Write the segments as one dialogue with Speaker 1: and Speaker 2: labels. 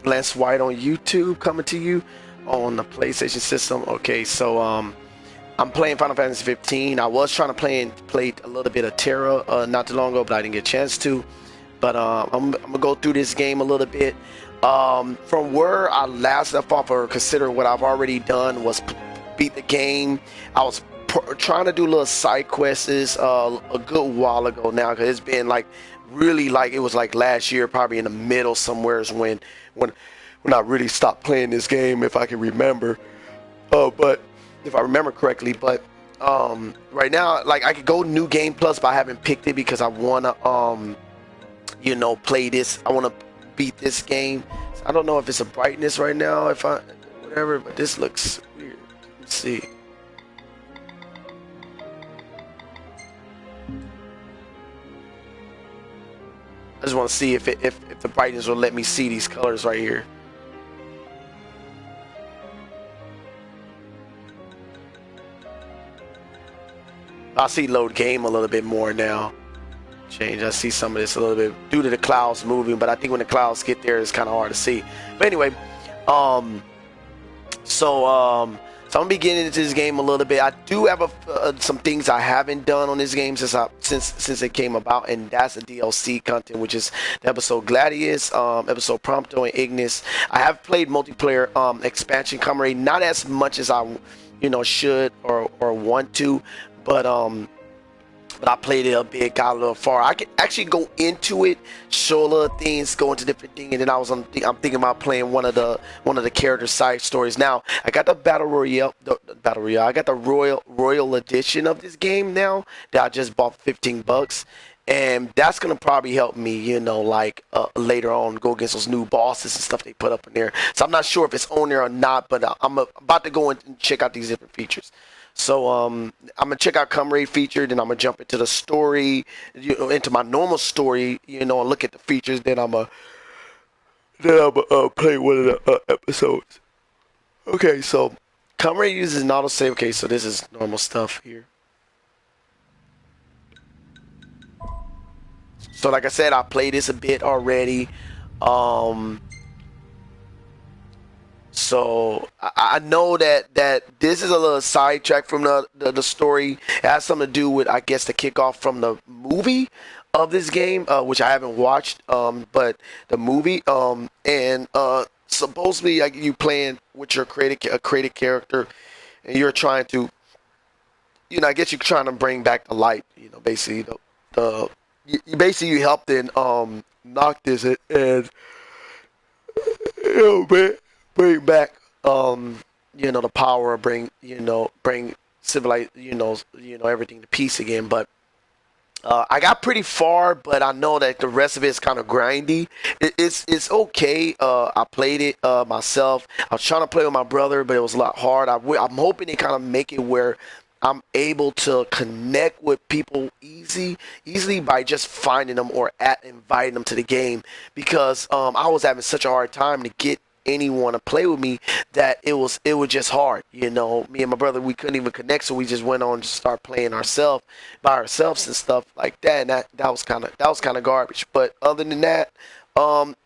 Speaker 1: Lance White on YouTube coming to you on the PlayStation system. Okay, so I'm playing Final Fantasy 15. I was trying to play a little bit of Terra not too long ago, but I didn't get a chance to. But I'm gonna go through this game a little bit. From where I last left off, or consider what I've already done was beat the game. I was trying to do little side quests a good while ago now, because it's been like really like it was like last year, probably in the middle somewhere is when when I really stopped playing this game, if I can remember. But if I remember correctly, but right now, like I could go New Game Plus, but I haven't picked it because I wanna play this. I wanna beat this game. So I don't know if it's a brightness right now, if I whatever, but this looks weird. Let's see. I just want to see if the brightness will let me see these colors right here. I see load game a little bit more now. Change. I see some of this a little bit due to the clouds moving, but I think when the clouds get there, it's kind of hard to see. But anyway, um, so I'm gonna be getting into this game a little bit. I do have some things I haven't done on this game since it came about, and that's the DLC content, which is the episode Gladius, episode Prompto, and Ignis. I have played multiplayer expansion Comrade, not as much as I should or want to, but I played it a bit, got a little far. I could actually go into it, show a little things, go into different things, and then I'm thinking about playing one of the character side stories. Now I got the battle royale, I got the royal edition of this game now that I just bought for $15, and that's gonna probably help me, like later on go against those new bosses and stuff they put up in there. So I'm not sure if it's on there or not, but I'm about to go and check out these different features. So I'm gonna check out Comrade feature, then I'm gonna jump into the story, into my normal story, and look at the features. Then I'm play one of the episodes. Okay, so Comrade uses an autosave. Okay, so this is normal stuff here. So like I said, I played this a bit already. Um, So I know that this is a little sidetrack from the story. It has something to do with, I guess, the kickoff from the movie of this game, which I haven't watched. But the movie, and supposedly like you playing with your created character, and you're trying to, I guess you're trying to bring back the light. Basically the you helped in knock this and bring back the power, bring civilize everything to peace again. But I got pretty far, but I know that the rest of it is kind of grindy. It's okay. I played it myself. I was trying to play with my brother, but it was a lot hard. I'm hoping they kind of make it where I'm able to connect with people easily by just finding them or inviting them to the game, because I was having such a hard time to get anyone to play with me that it was just hard. Me and my brother, we couldn't even connect, so we just went on to start playing ourselves by ourselves and stuff like that. And that was kind of garbage. But other than that,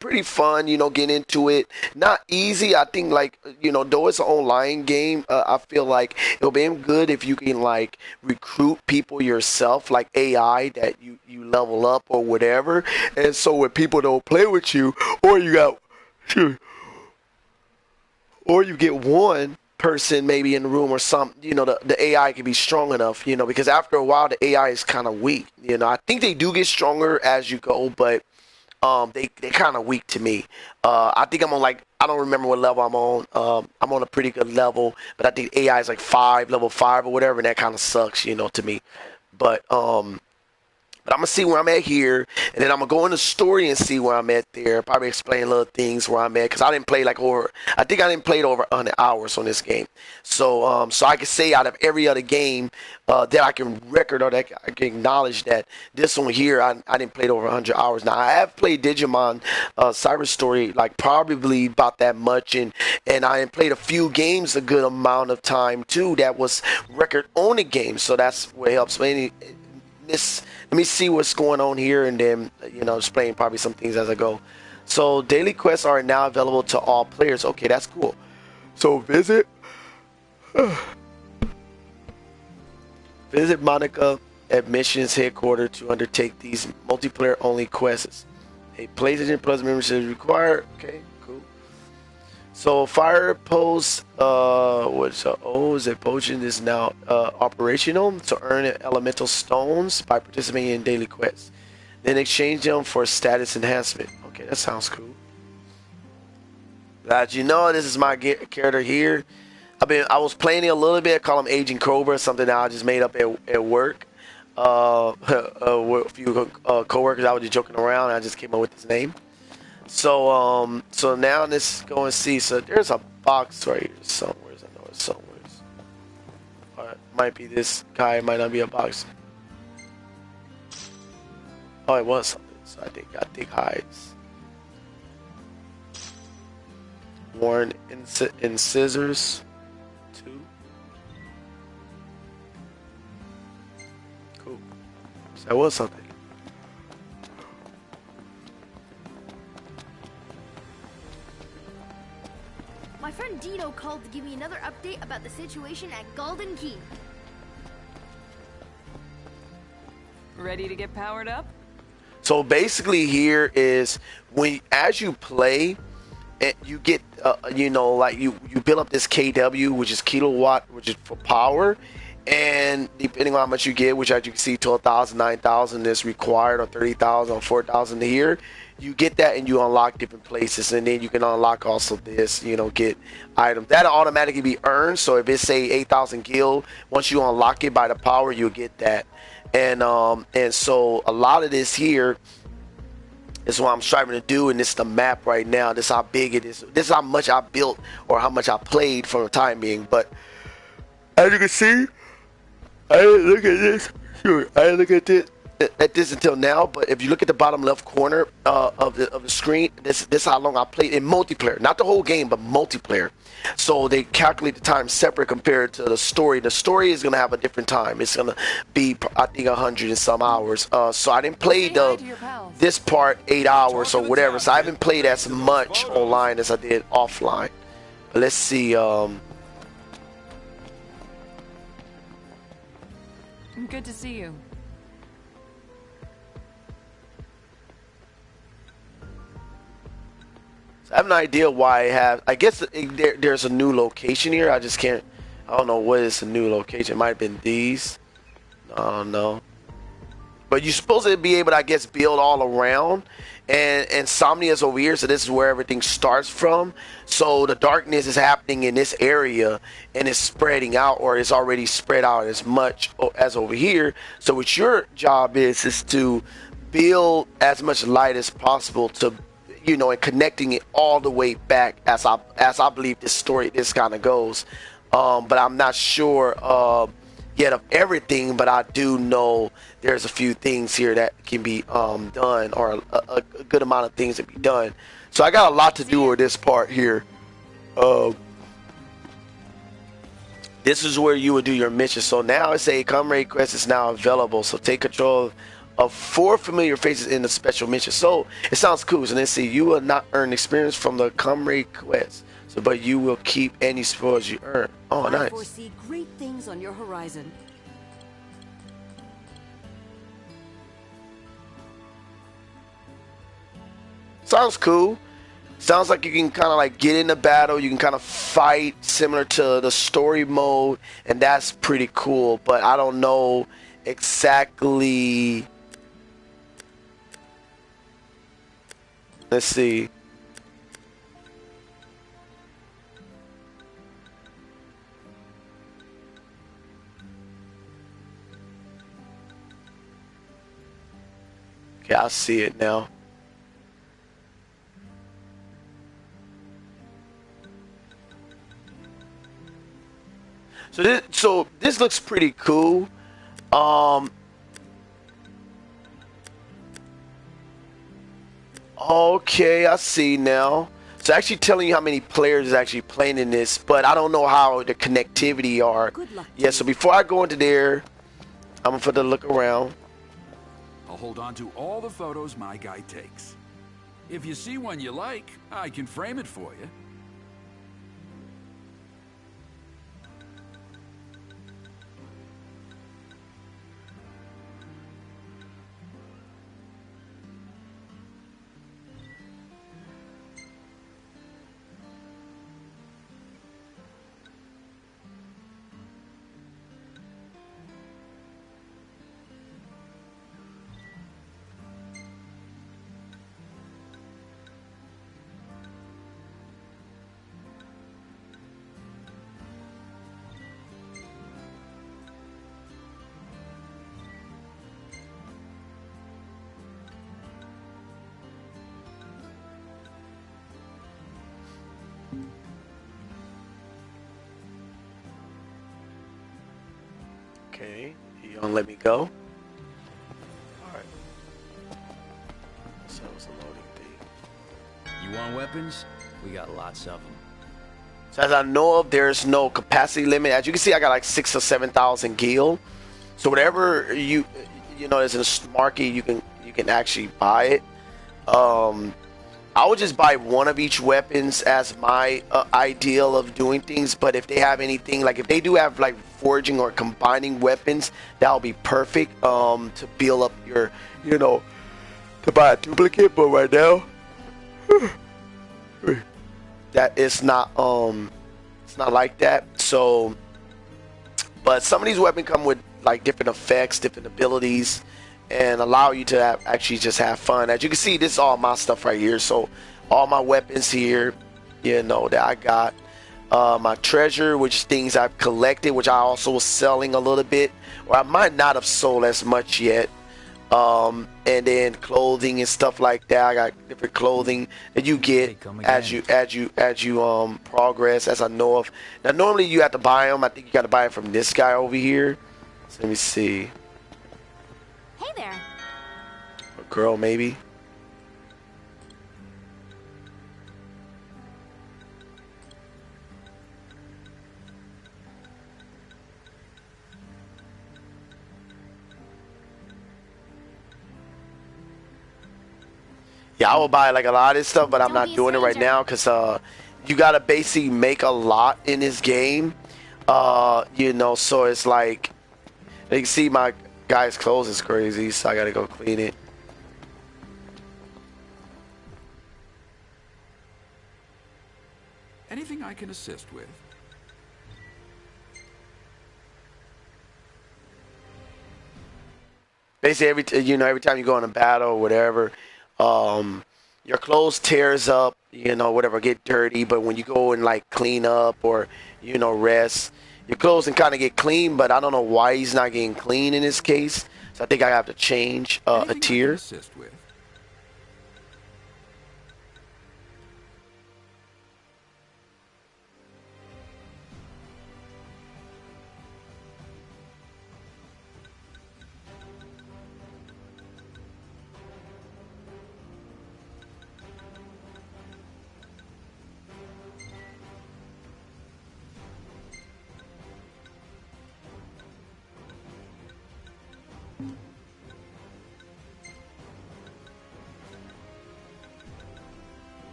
Speaker 1: pretty fun, getting into it. Not easy. I think, like, though it's an online game, I feel like it'll be good if you can, like, recruit people yourself, like AI that you level up or whatever. And so when people don't play with you, or you got, or you get one person maybe in the room or something, the AI can be strong enough, because after a while the AI is kind of weak. I think they do get stronger as you go, but they kind of weak to me. I think I'm on, like, I don't remember what level I'm on. I'm on a pretty good level, but I think AI is like level 5 or whatever, and that kind of sucks, to me. But I'm gonna see where I'm at here, and then I'm gonna go in the story and see where I'm at there. Probably explain little things where I'm at, because I didn't play like over. I think I didn't play it over 100 hours on this game. So I can say out of every other game that I can record, or that I can acknowledge, that this one here I didn't play it over 100 hours. Now I have played Digimon Cyber Story like probably about that much, and I played a few games a good amount of time too. That was record on the game, so that's what helps me. Let me see what's going on here, and then explain probably some things as I go. So daily quests are now available to all players. Okay, that's cool. So visit Monica Admissions headquarters to undertake these multiplayer only quests. A PlayStation Plus membership is required. Okay, cool. So fire post what's is a potion is now operational to earn elemental stones by participating in daily quests. Then exchange them for status enhancement. Okay, that sounds cool. As you know, this is my character here. I was playing it a little bit. I call him Agent Cobra, something that I just made up at work. With a few coworkers, I was just joking around. And I just came up with his name. So so now let's go and see. So there's a box right here somewhere. I know it's somewhere. Alright, might be this guy. It might not be a box. Oh, it was something. So I think hides. Worn incisors. 2. Cool. So that was something.
Speaker 2: My friend Dino called to give me another update about the situation at Golden Key.
Speaker 3: Ready to get powered up?
Speaker 1: So basically here is as you play, you get you know, like you build up this KW, which is kilowatt, which is for power, and depending on how much you get, which as you can see 12,000, 9,000 is required, or 30,000 or 4,000 here, you get that and you unlock different places, and then you can unlock also this, you know, get items that automatically be earned. So if it's say 8,000 gil, once you unlock it by the power, you'll get that. And so a lot of this here is what I'm striving to do, and this is the map right now. This is how big it is. This is how much I built or how much I played for the time being. But as you can see, I didn't look at this. Sure, I didn't look at this until now. But if you look at the bottom left corner of the screen, this is how long I played in multiplayer. Not the whole game, but multiplayer. So they calculate the time separate compared to the story. The story is gonna have a different time. It's gonna be, I think, 100 and some hours. So I didn't play this part 8 hours or whatever. So I haven't played as much online as I did offline. But let's see.
Speaker 3: Good to see you.
Speaker 1: I have an idea why I guess there's a new location here. I just can't. I don't know what is the new location. It might have been these. I don't know. But you're supposed to be able to, I guess, build all around. And Insomnia is over here, so this is where everything starts from. So the darkness is happening in this area, and it's spreading out, or it's already spread out as much as over here. So what your job is to build as much light as possible to, you know, and connecting it all the way back as I believe this kind of goes. But I'm not sure yet of everything, but I do know there's a few things here that can be done, or a good amount of things that be done. So I got a lot to do with this part here. This is where you would do your mission. So now it's a comrade quest is now available. So take control of 4 familiar faces in the special mission. So it sounds cool. So let's see, you will not earn experience from the comrade quest, so but you will keep any spoils you earn. Oh, nice.
Speaker 4: I foresee great things on your horizon.
Speaker 1: Sounds cool. Sounds like you can kind of like get in the battle. You can kind of fight similar to the story mode, and that's pretty cool. But I don't know exactly. Let's see. Okay, I see it now. So this looks pretty cool. Okay, I see now. It's actually telling you how many players is actually playing in this, but I don't know how the connectivity are. Yeah, so before I go into there, I'm gonna put a look around.
Speaker 5: I'll hold on to all the photos my guy takes. If you see one you like, I can frame it for you.
Speaker 1: Okay, you gonna let me go? Alright. So it's a loading thing.
Speaker 6: You want weapons? We got lots of them.
Speaker 1: So as I know of, there's no capacity limit. As you can see, I got like 6,000 or 7,000 gil. So whatever you know is in the market, you can actually buy it. I would just buy one of each weapons as my ideal of doing things. But if they have anything, like if they do have like forging or combining weapons, that'll be perfect to build up your, to buy a duplicate. But right now, that it's not like that. So, but some of these weapons come with like different effects, different abilities, and allow you to actually just have fun. As you can see, this is all my stuff right here. So all my weapons here, that I got. My treasure, which things I've collected, which I also was selling a little bit, or I might not have sold as much yet. And then clothing and stuff like that. I got different clothing that you get as you progress, as I know of. Now normally you have to buy them. I think you got to buy it from this guy over here. So let me see.
Speaker 2: Hey there.
Speaker 1: A girl maybe. Yeah, I will buy like a lot of this stuff, but I'm not doing it right now because you gotta basically make a lot in this game. So it's like you can see my guy's clothes is crazy, so I gotta go clean it.
Speaker 5: Anything I can assist with?
Speaker 1: Basically, every time you go in a battle or whatever, your clothes tears up, whatever, get dirty. But when you go and like clean up or rest, your clothes can kind of get clean. But I don't know why he's not getting clean in this case. So I think I have to change a
Speaker 5: Anything I
Speaker 1: tier.
Speaker 5: can assist with?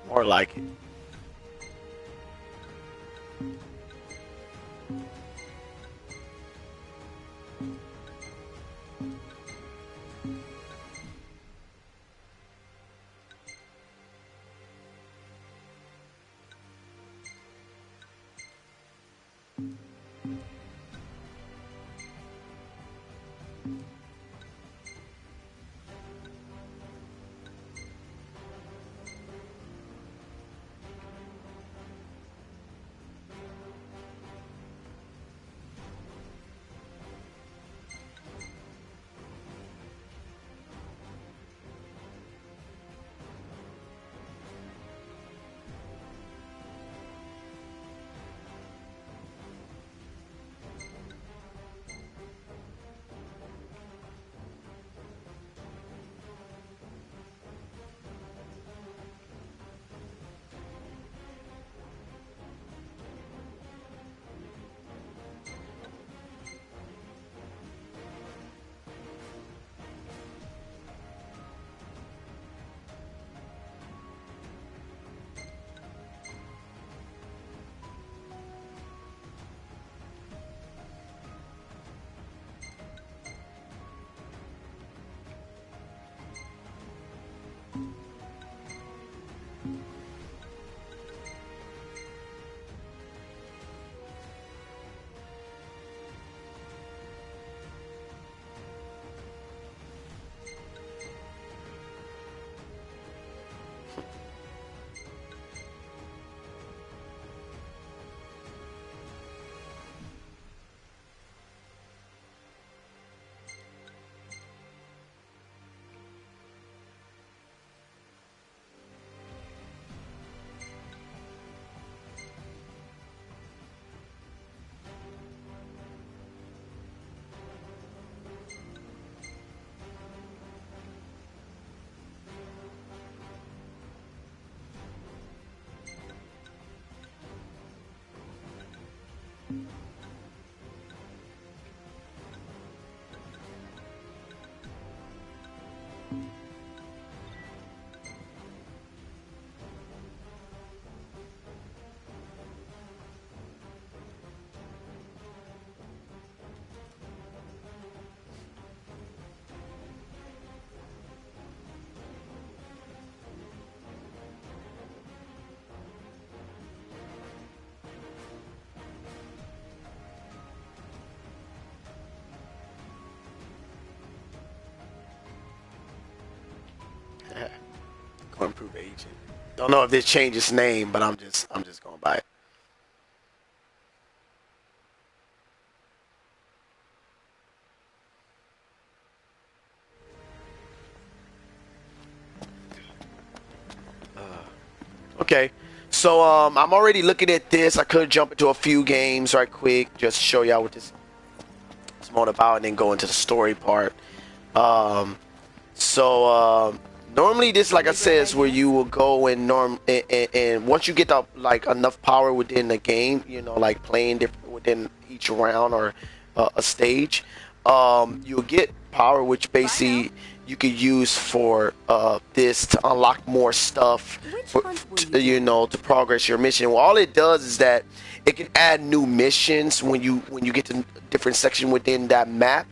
Speaker 1: More like it. or improved agent. Don't know if this changed its name, but I'm just going by it. Okay, so I'm already looking at this. I could jump into a few games right quick, just show y'all what this is more about, and then go into the story part. Um, so normally this, like I said, is where you will go and once you get up like enough power within the game, you know, like playing different within each round or a stage, you'll get power, which basically you could use for this to unlock more stuff, you know, to progress your mission. Well, all it does is that it can add new missions when you get to different section within that map,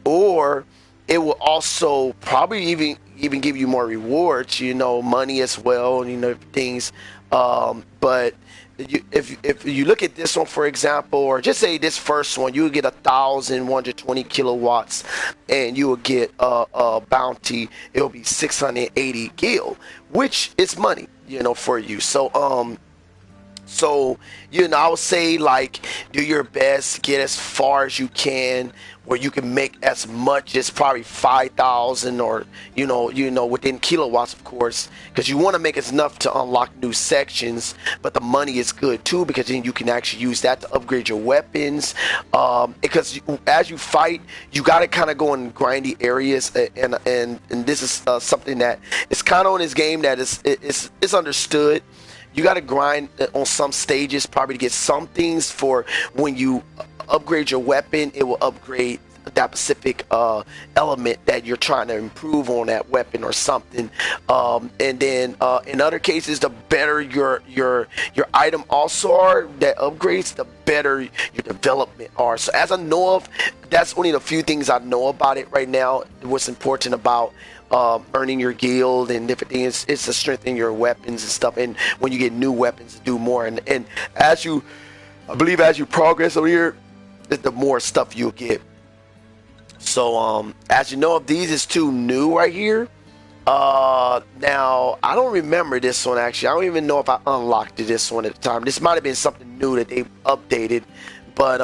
Speaker 1: or it will also probably even give you more rewards, you know, money as well, you know, things. But if you look at this one, for example, or just say this first one, you will get 1,120 kilowatts, and you will get a bounty. It will be 680 gil, which is money, you know, for you. So, you know, I would say, like, do your best, get as far as you can, where you can make as much as probably 5,000, or, you know, within kilowatts, of course, because you want to make enough to unlock new sections, but the money is good, too, because then you can actually use that to upgrade your weapons, because as you fight, you got to kind of go in grindy areas, and this is something that is kind of on this game that is understood. You got to grind on some stages probably to get some things for when you upgrade your weapon. It will upgrade that specific element that you're trying to improve on that weapon or something. And then in other cases, the better your item also are that upgrades, the better your development are. So as I know of, that's only the few things I know about it right now. What's important about earning your guild and different things, it's to strengthen your weapons and stuff, and when you get new weapons to do more, and as you, I believe, as you progress over here, the more stuff you'll get. So as you know, of these is two new right here. Now I don't remember this one actually. I don't even know if I unlocked this one at the time. This might have been something new that they updated, but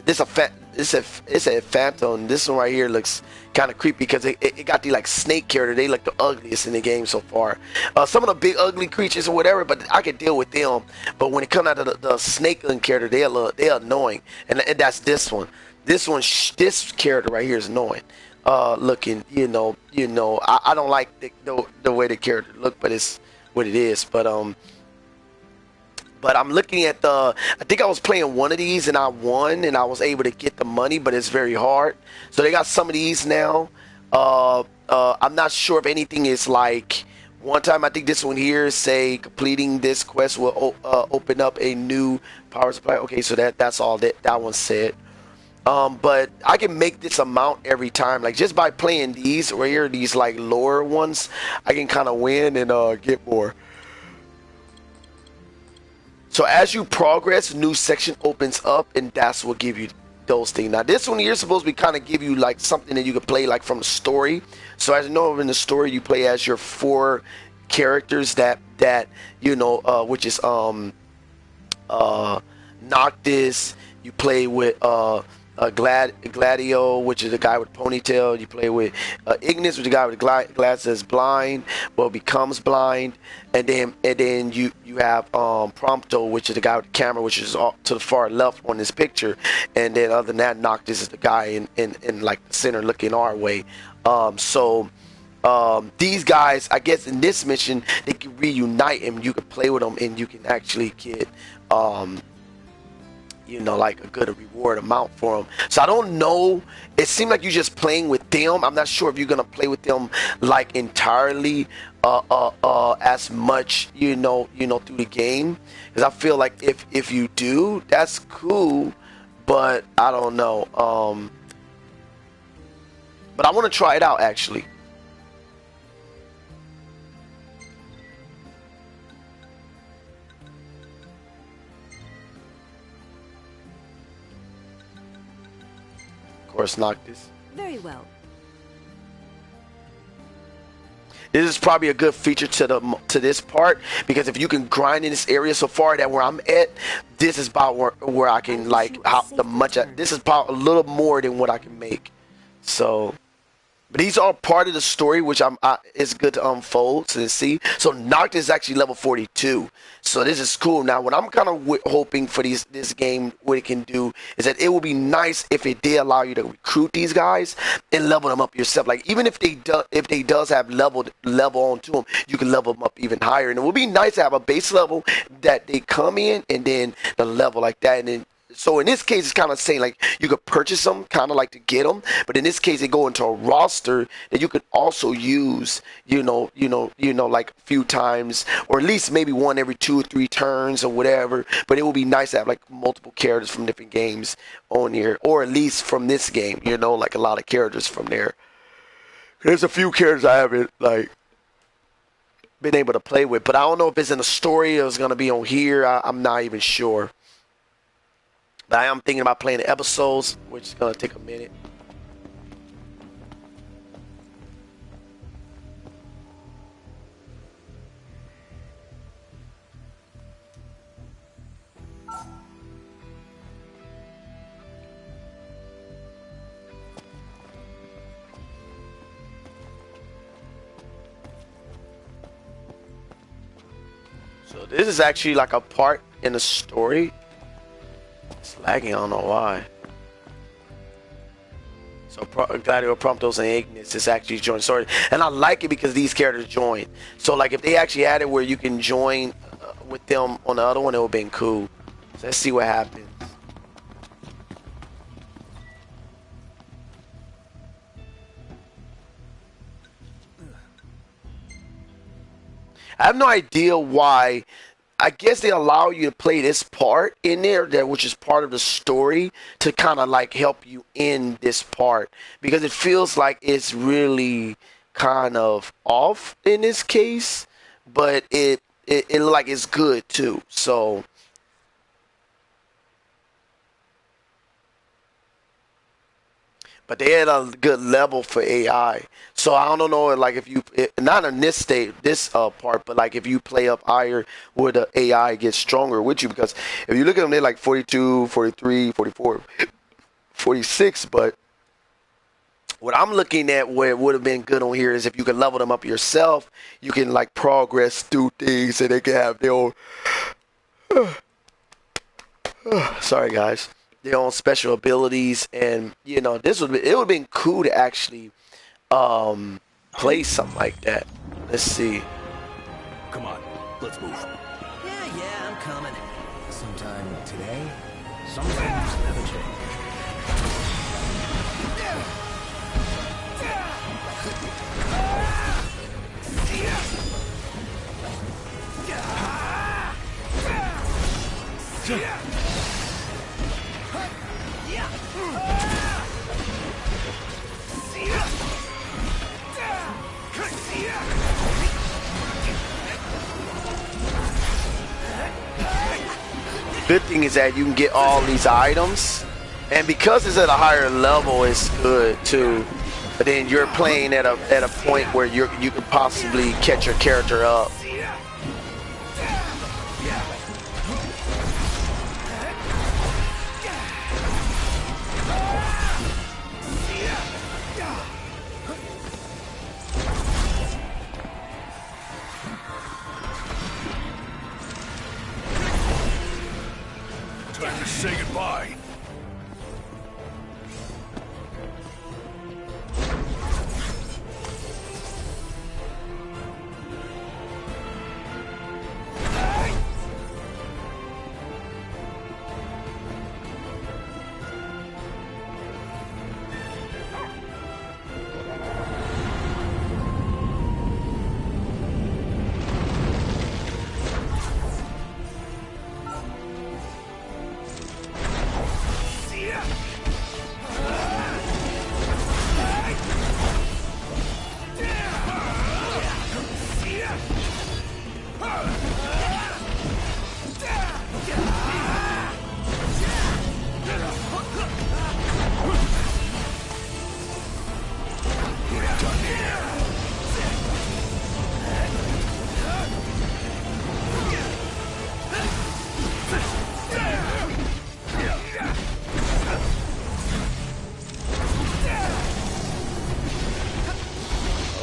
Speaker 1: it's a phantom. This one right here looks kind of creepy because it got the like snake character. They look the ugliest in the game so far. Some of the big ugly creatures or whatever, but I could deal with them. But when it comes out of the snake character, they're annoying, and that's this one. This character right here is annoying. Looking, you know, I don't like the way the character look, but it's what it is. But I'm looking at I think I was playing one of these and I won and I was able to get the money, but it's very hard. So they got some of these now. I'm not sure if anything is like, one time I think this one here say completing this quest will open up a new power supply. Okay, so that's all that one said. But I can make this amount every time, like just by playing these right here, these like lower ones, I can kind of win and get more. So as you progress, new section opens up, and that's what give you those things. Now this one here is supposed to be kind of give you like something that you can play like from the story. So as you know, in the story, you play as your 4 characters that you know, which is Noctis. You play with Gladio, which is the guy with ponytail. You play with Ignis, which is the guy with glasses that's blind, well, becomes blind, and then you have Prompto, which is the guy with the camera, which is to the far left on this picture, and then other than that, Noctis is the guy in like the center looking our way. These guys, I guess, in this mission, they can reunite and you can play with them, and you can actually get you know, like a good reward amount for them. So I don't know. It seemed like you're just playing with them. I'm not sure if you're gonna play with them like entirely as much, you know, through the game. Because I feel like if you do, that's cool. But I don't know. But I want to try it out actually. Of course, Noctis.
Speaker 4: Very well.
Speaker 1: This is probably a good feature to this part, because if you can grind in this area so far that where I'm at, this is about where I can like how the much this is about a little more than what I can make. So, but these are part of the story, which it's good to unfold to see. So Noct is actually level 42. So this is cool. Now, what I'm kind of hoping for this game, what it can do, is that it would be nice if it did allow you to recruit these guys and level them up yourself. Like even if they does have level onto them, you can level them up even higher. And it would be nice to have a base level that they come in, and then the level like that, and then. So in this case, it's kind of saying like you could purchase them, kind of like to get them, but in this case, they go into a roster that you could also use, like a few times, or at least maybe one every 2 or 3 turns or whatever. But it would be nice to have like multiple characters from different games on here, or at least from this game, like a lot of characters from there. There's a few characters I haven't like been able to play with, but I don't know if it's in the story or it's gonna be on here. I'm not even sure. But I am thinking about playing the episodes, which is going to take a minute. So this is actually like a part in the story. It's lagging, I don't know why. So Gladio, Promptos, and Ignis is actually joined story, and I like it because these characters join. So like if they actually had it where you can join with them on the other one, it would have been cool. So let's see what happens. I have no idea why. I guess they allow you to play this part in there, which is part of the story, to kind of like help you in this part, because it feels like it's really kind of off in this case, but it like it's good too. So but they had a good level for AI. So I don't know, like if you, not in this part, but like if you play up higher, would the AI get stronger with you? Because if you look at them, they're like 42, 43, 44, 46. But what I'm looking at, where it would have been good on here, is if you can level them up yourself, you can like progress through things, and they can have their own. Sorry, guys. Their own special abilities, and it would have been cool to actually play something like that. Let's see.
Speaker 6: Come on, let's move.
Speaker 4: Yeah, I'm coming.
Speaker 6: Sometime today, some things never change.
Speaker 1: Good thing is that you can get all these items, and because it's at a higher level, it's good too. But then you're playing at a point where you could possibly catch your character up.
Speaker 5: Time to say goodbye.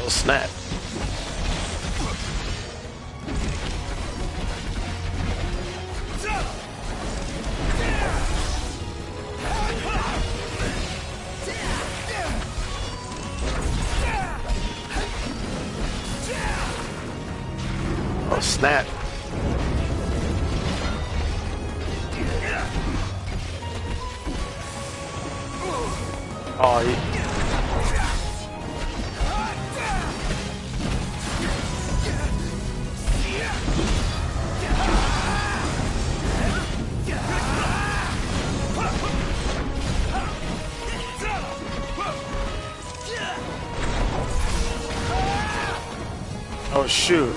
Speaker 1: Oh snap. Oh snap. Oh, oh shoot.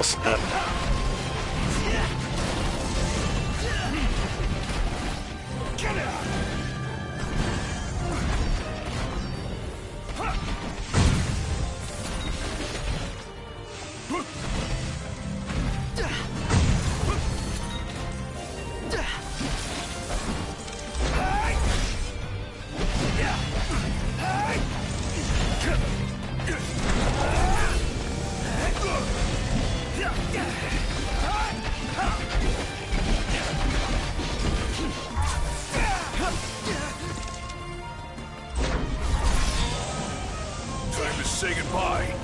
Speaker 1: Oh, snap.
Speaker 5: Time to say goodbye.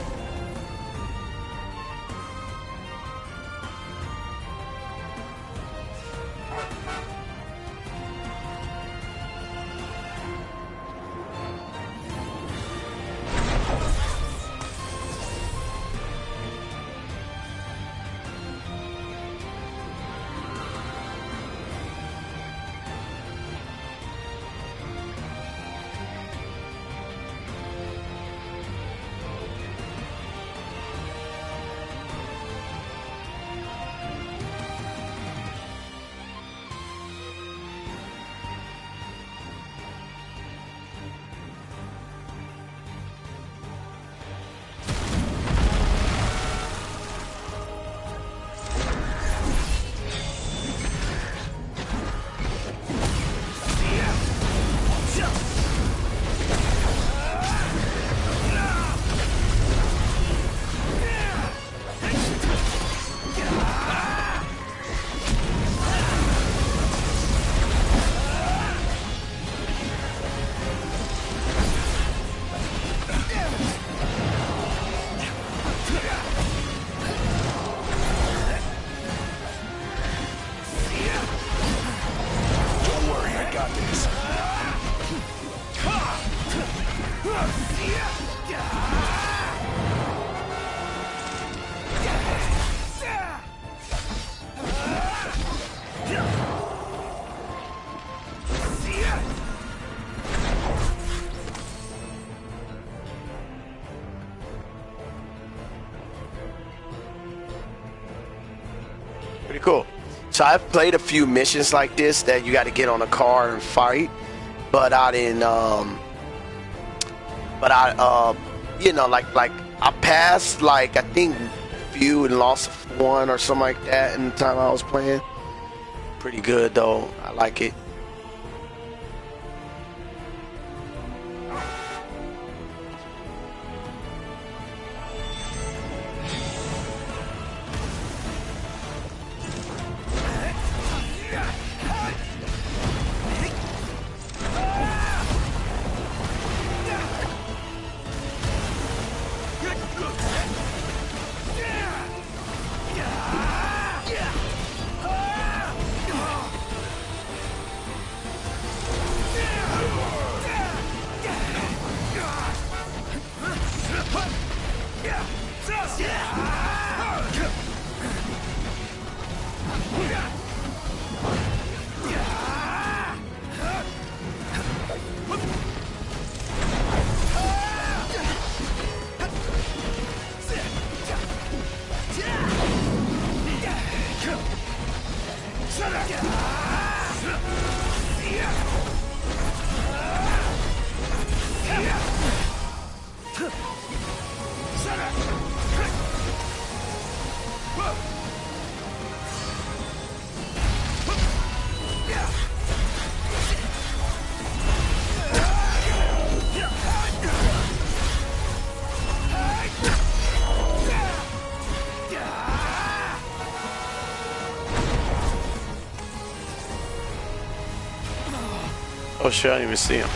Speaker 5: Don't worry, I got this.
Speaker 1: Pretty cool. So I've played a few missions like this that you got to get on a car and fight, but I didn't. You know, like I passed like I think few and lost one or something like that in the time I was playing. Pretty good though. I like it. Oh shit, I didn't even see him.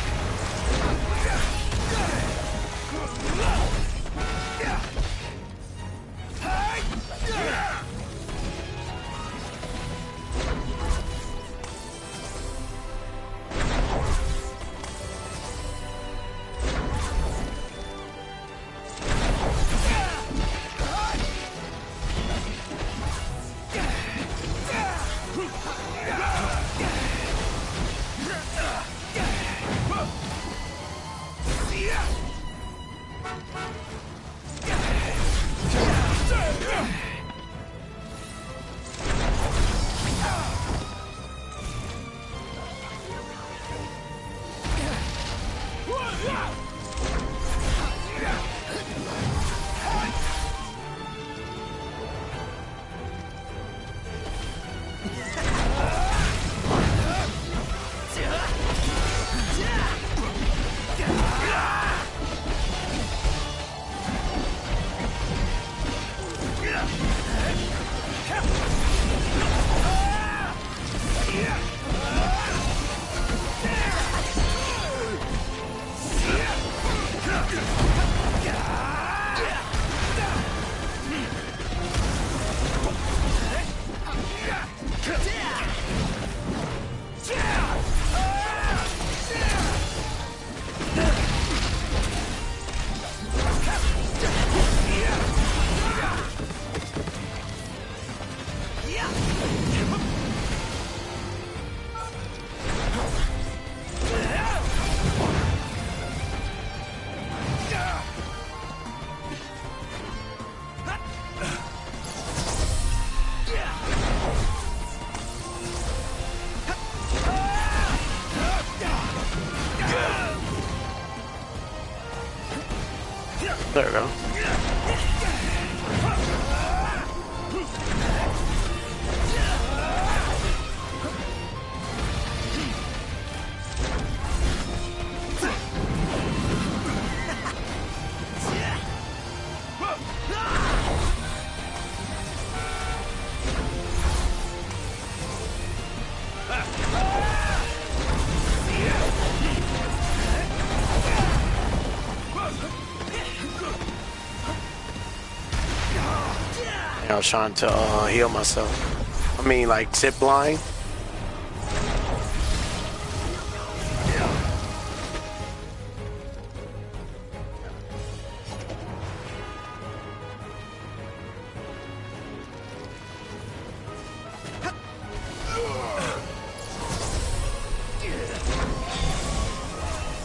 Speaker 1: There we go. I was trying to heal myself. I mean, like zip line.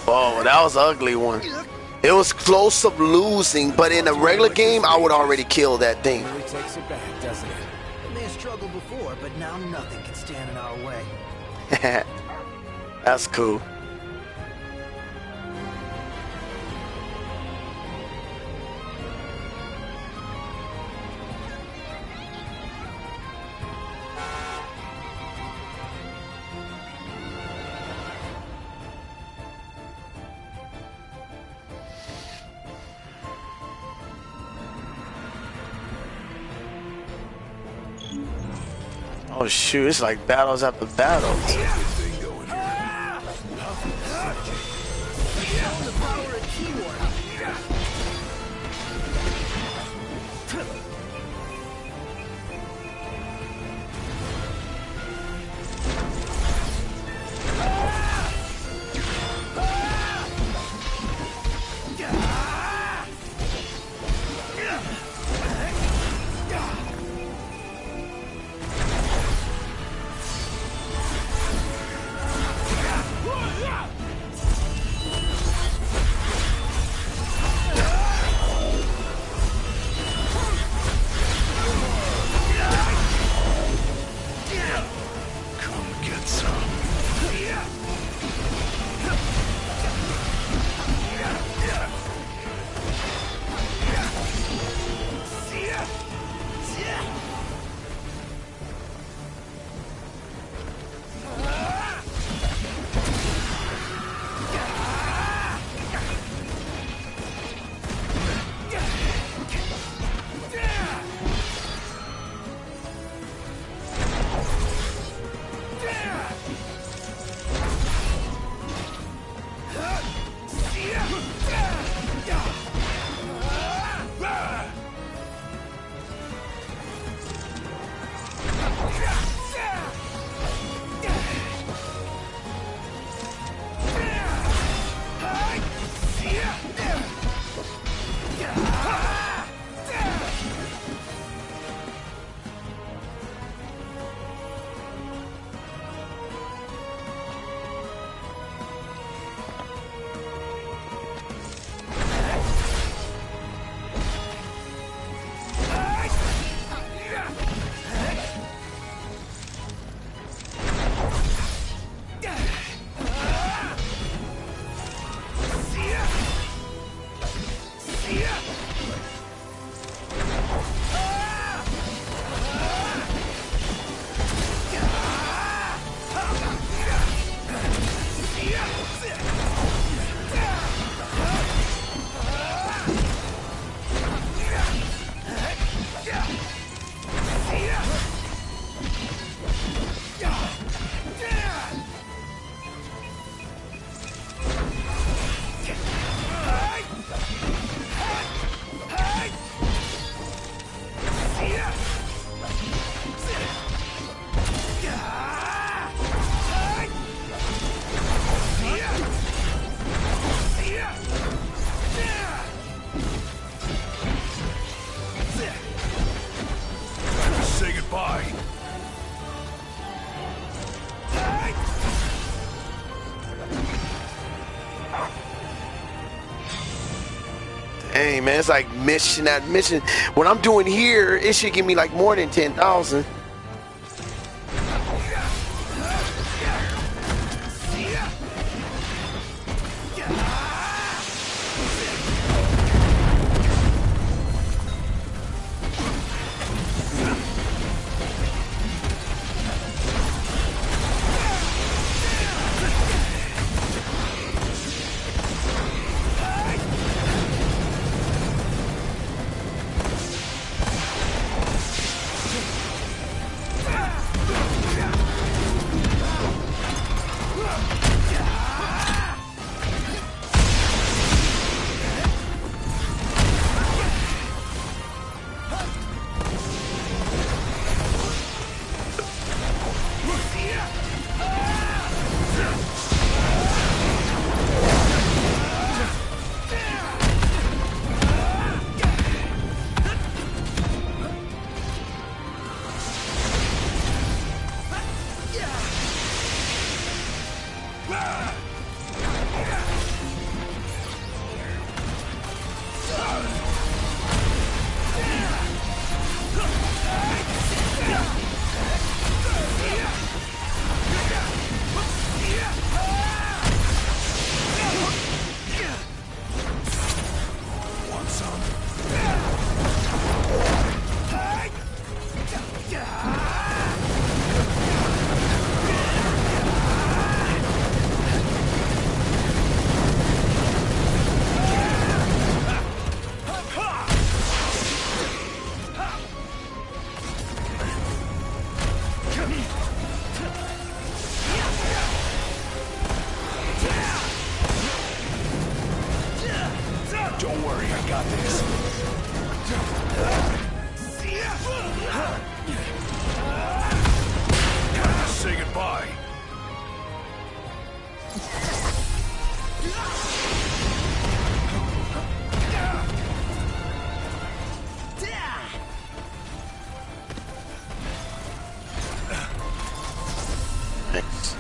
Speaker 1: Oh, that was an ugly one. It was close of losing, but in a regular game, I would already kill that thing.
Speaker 6: Really takes it back, doesn't it?
Speaker 4: We may have struggled before, but now nothing can stand in our way.
Speaker 1: That's cool. Oh shoot, it's like battles after battles. Hey man, it's like mission at mission. What I'm doing here, it should give me like more than 10,000.
Speaker 5: Don't worry, I got this. Time to say goodbye.
Speaker 1: Thanks.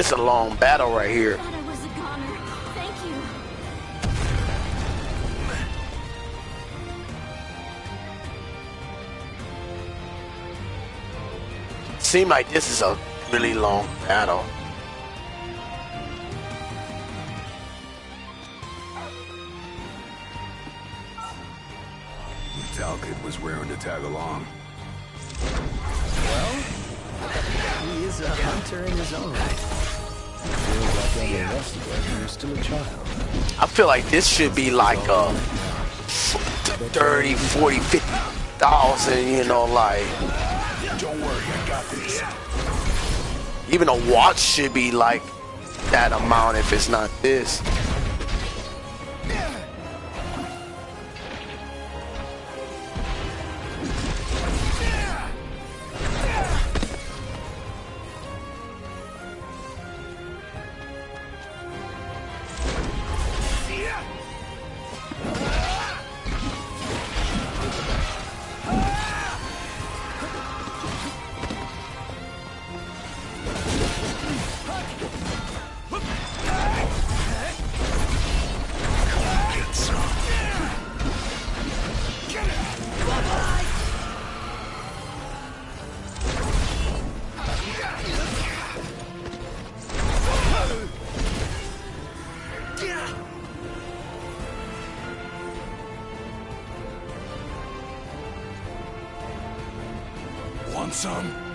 Speaker 1: It's a long battle right here.
Speaker 2: Thought I was a goner. Thank you.
Speaker 1: Seems like this is a really long battle.
Speaker 5: Talcott was raring to tag along.
Speaker 4: He is a hunter in his own right.
Speaker 6: Feels like all the rest of us, you're still a child.
Speaker 1: I feel like this should be like a 30, 40, 50,000, you know, like
Speaker 5: Don't worry, I got this.
Speaker 1: even a watch should be like that amount if it's not this.
Speaker 5: Want some?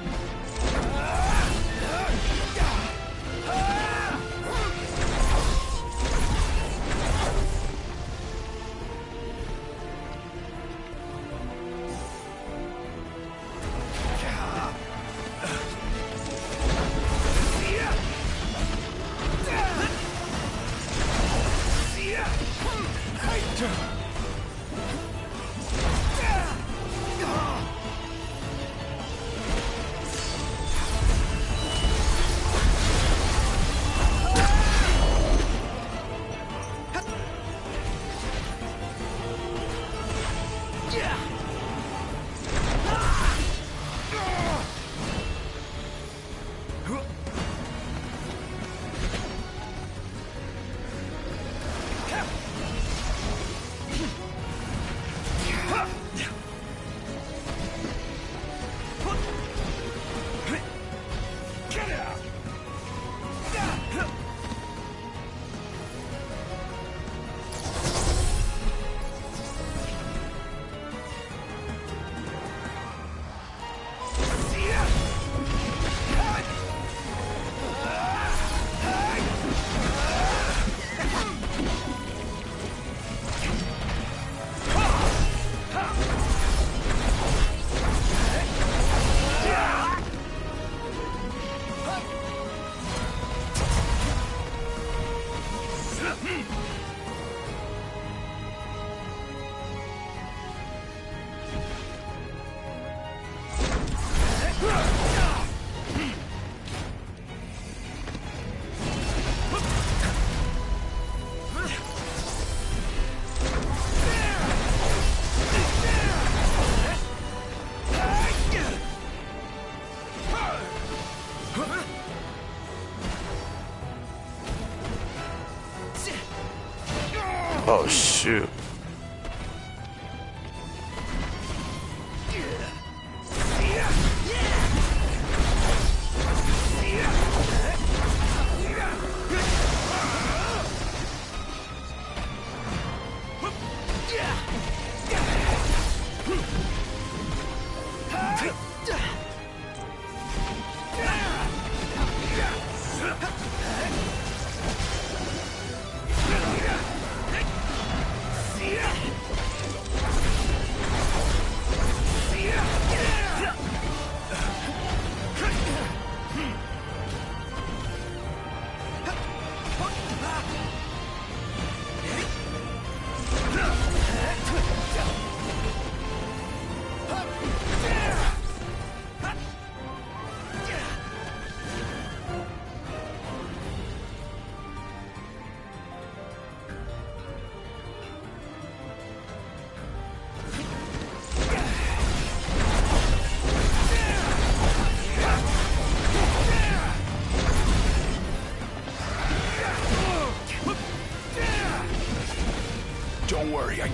Speaker 1: Oh shoot.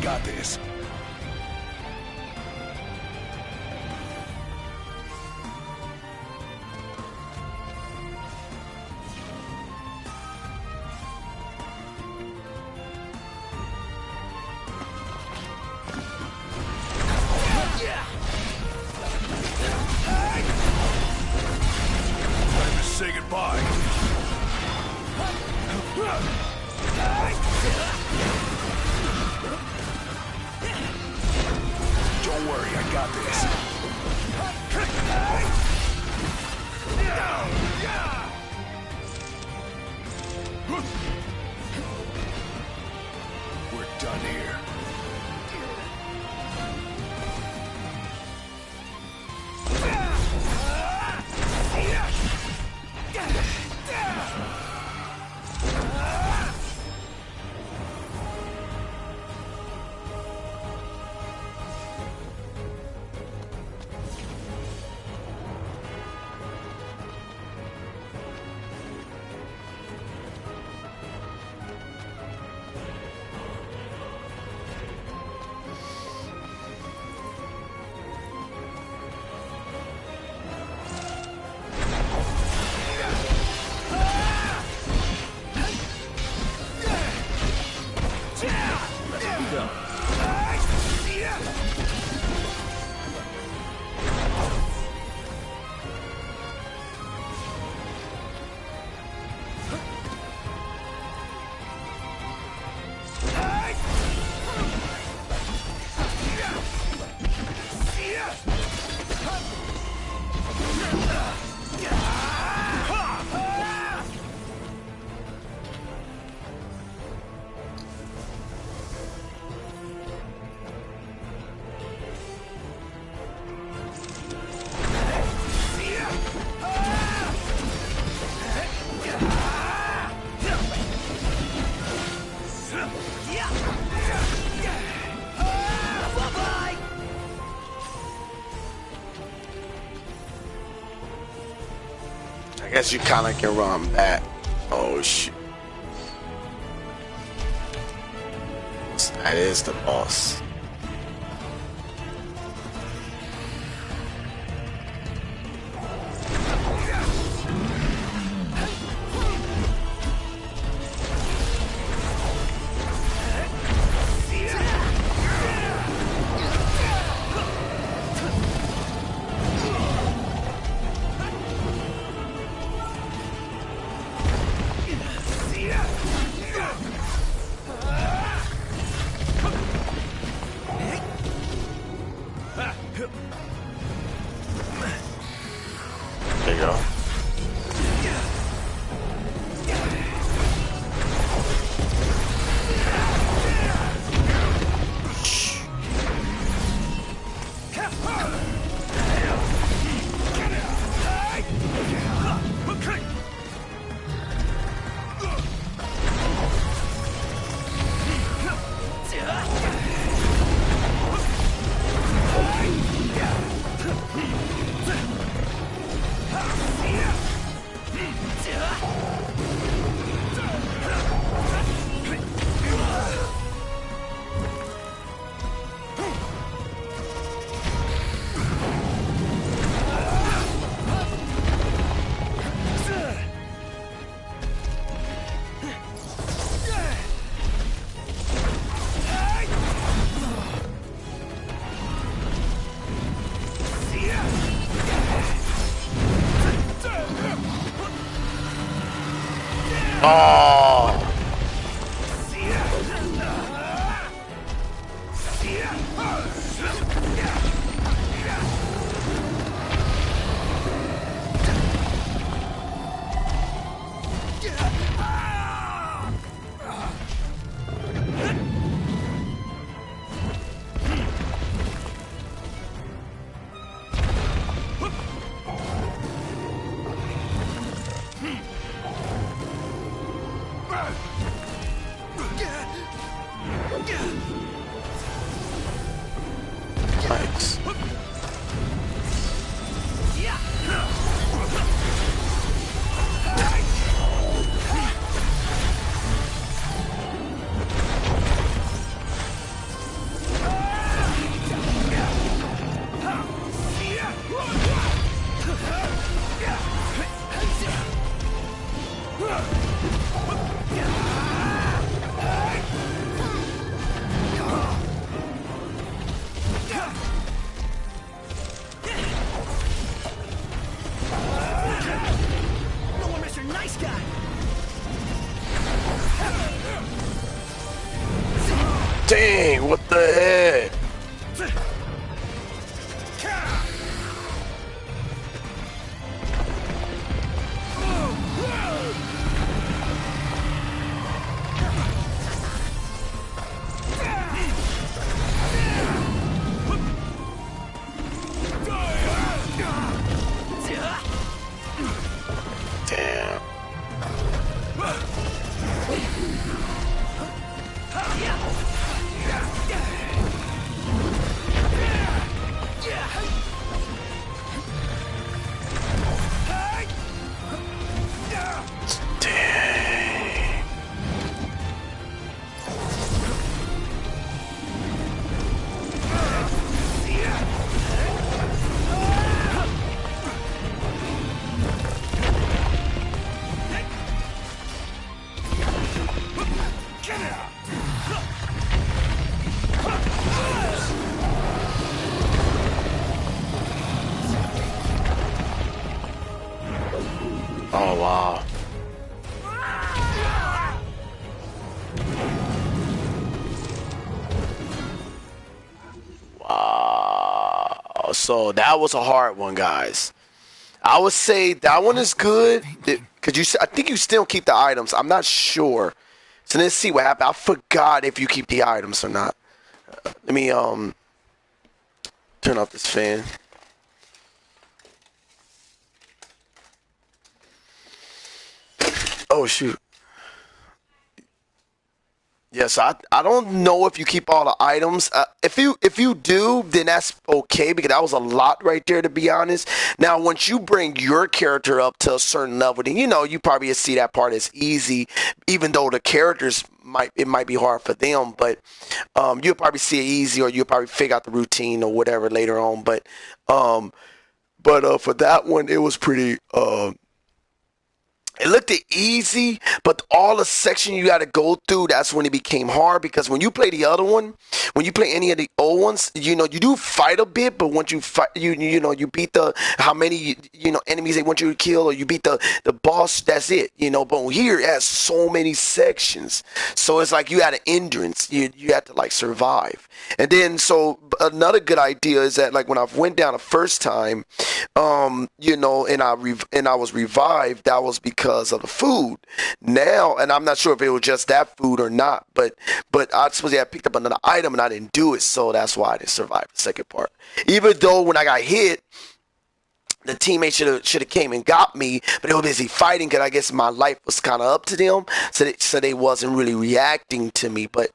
Speaker 5: got this. Time to say goodbye. Don't worry, I got this. We're done here.
Speaker 1: I guess you kind of can run back. Oh shoot. That is the boss. There you go. Oh! What the heck? Damn. Dang. Oh wow. Wow. So that was a hard one, guys. I would say that one is good. Cause I think you still keep the items. I'm not sure. So let's see what happened. I forgot if you keep the items or not. Let me turn off this fan. Oh shoot. Yes, I don't know if you keep all the items. If you do, then that's okay because that was a lot right there to be honest. Now, once you bring your character up to a certain level, then you probably see that part as easy, even though the characters might be hard for them. But you'll probably see it easy, or you'll probably figure out the routine or whatever later on. But for that one, it was pretty. It looked easy, but all the section you got to go through, that's when it became hard. Because when you play the other one, when you play any of the old ones, you do fight a bit, but once you fight, you beat the how many enemies they want you to kill, or you beat the boss. That's it. But here it has so many sections, so it's like you had an endurance. You had to like survive. And then so another good idea is that like when I went down the first time, and I was revived. That was because of the food. Now, and I'm not sure if it was just that food or not, but I suppose I picked up another item and I didn't do it, so that's why I didn't survive the second part. Even though when I got hit, the teammate should have came and got me, but they were busy fighting because I guess my life was kind of up to them, so they wasn't really reacting to me. But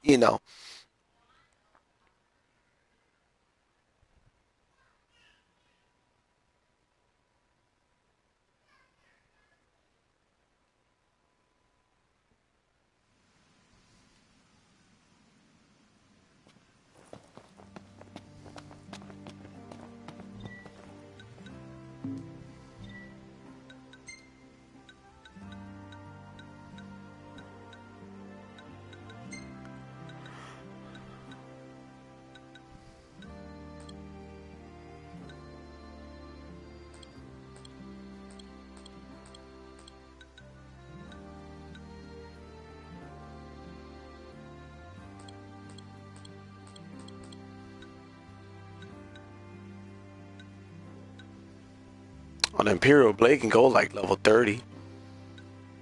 Speaker 1: an Imperial Blade can go like level 30.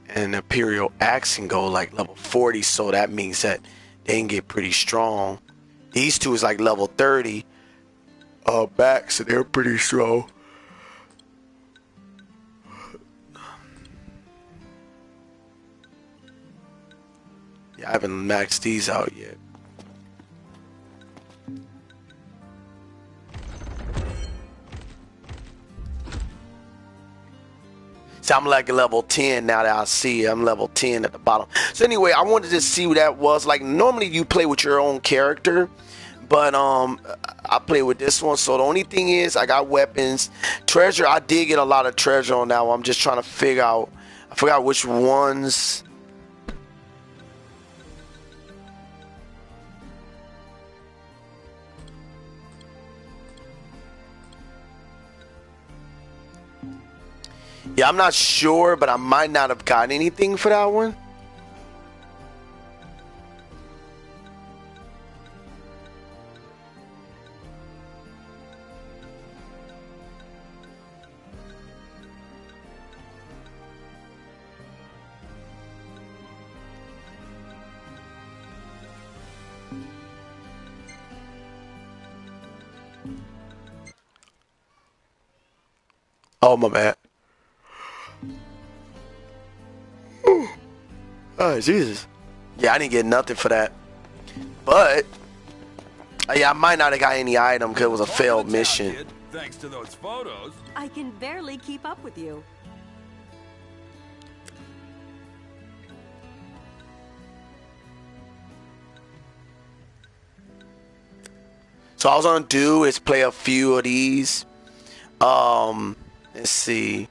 Speaker 1: And an Imperial Axe can go like level 40. So that means that they can get pretty strong. These two is like level 30 back, so they're pretty strong. Yeah, I haven't maxed these out yet. So I'm like level 10 now that I see I'm level 10 at the bottom. So anyway, I wanted to see what that was. Like normally you play with your own character, but I play with this one. So the only thing is I got weapons. Treasure, I did get a lot of treasure on that one. I'm just trying to figure out, I forgot which ones. Yeah, I'm not sure, but I might not have gotten anything for that one. Oh, my bad. Oh, Jesus. Yeah, I didn't get nothing for that. But, yeah, I might not have got any item because it was a failed mission.
Speaker 5: Kid, thanks to those photos.
Speaker 7: I can barely keep up with you.
Speaker 1: So all I was gonna do is play a few of these. Let's see.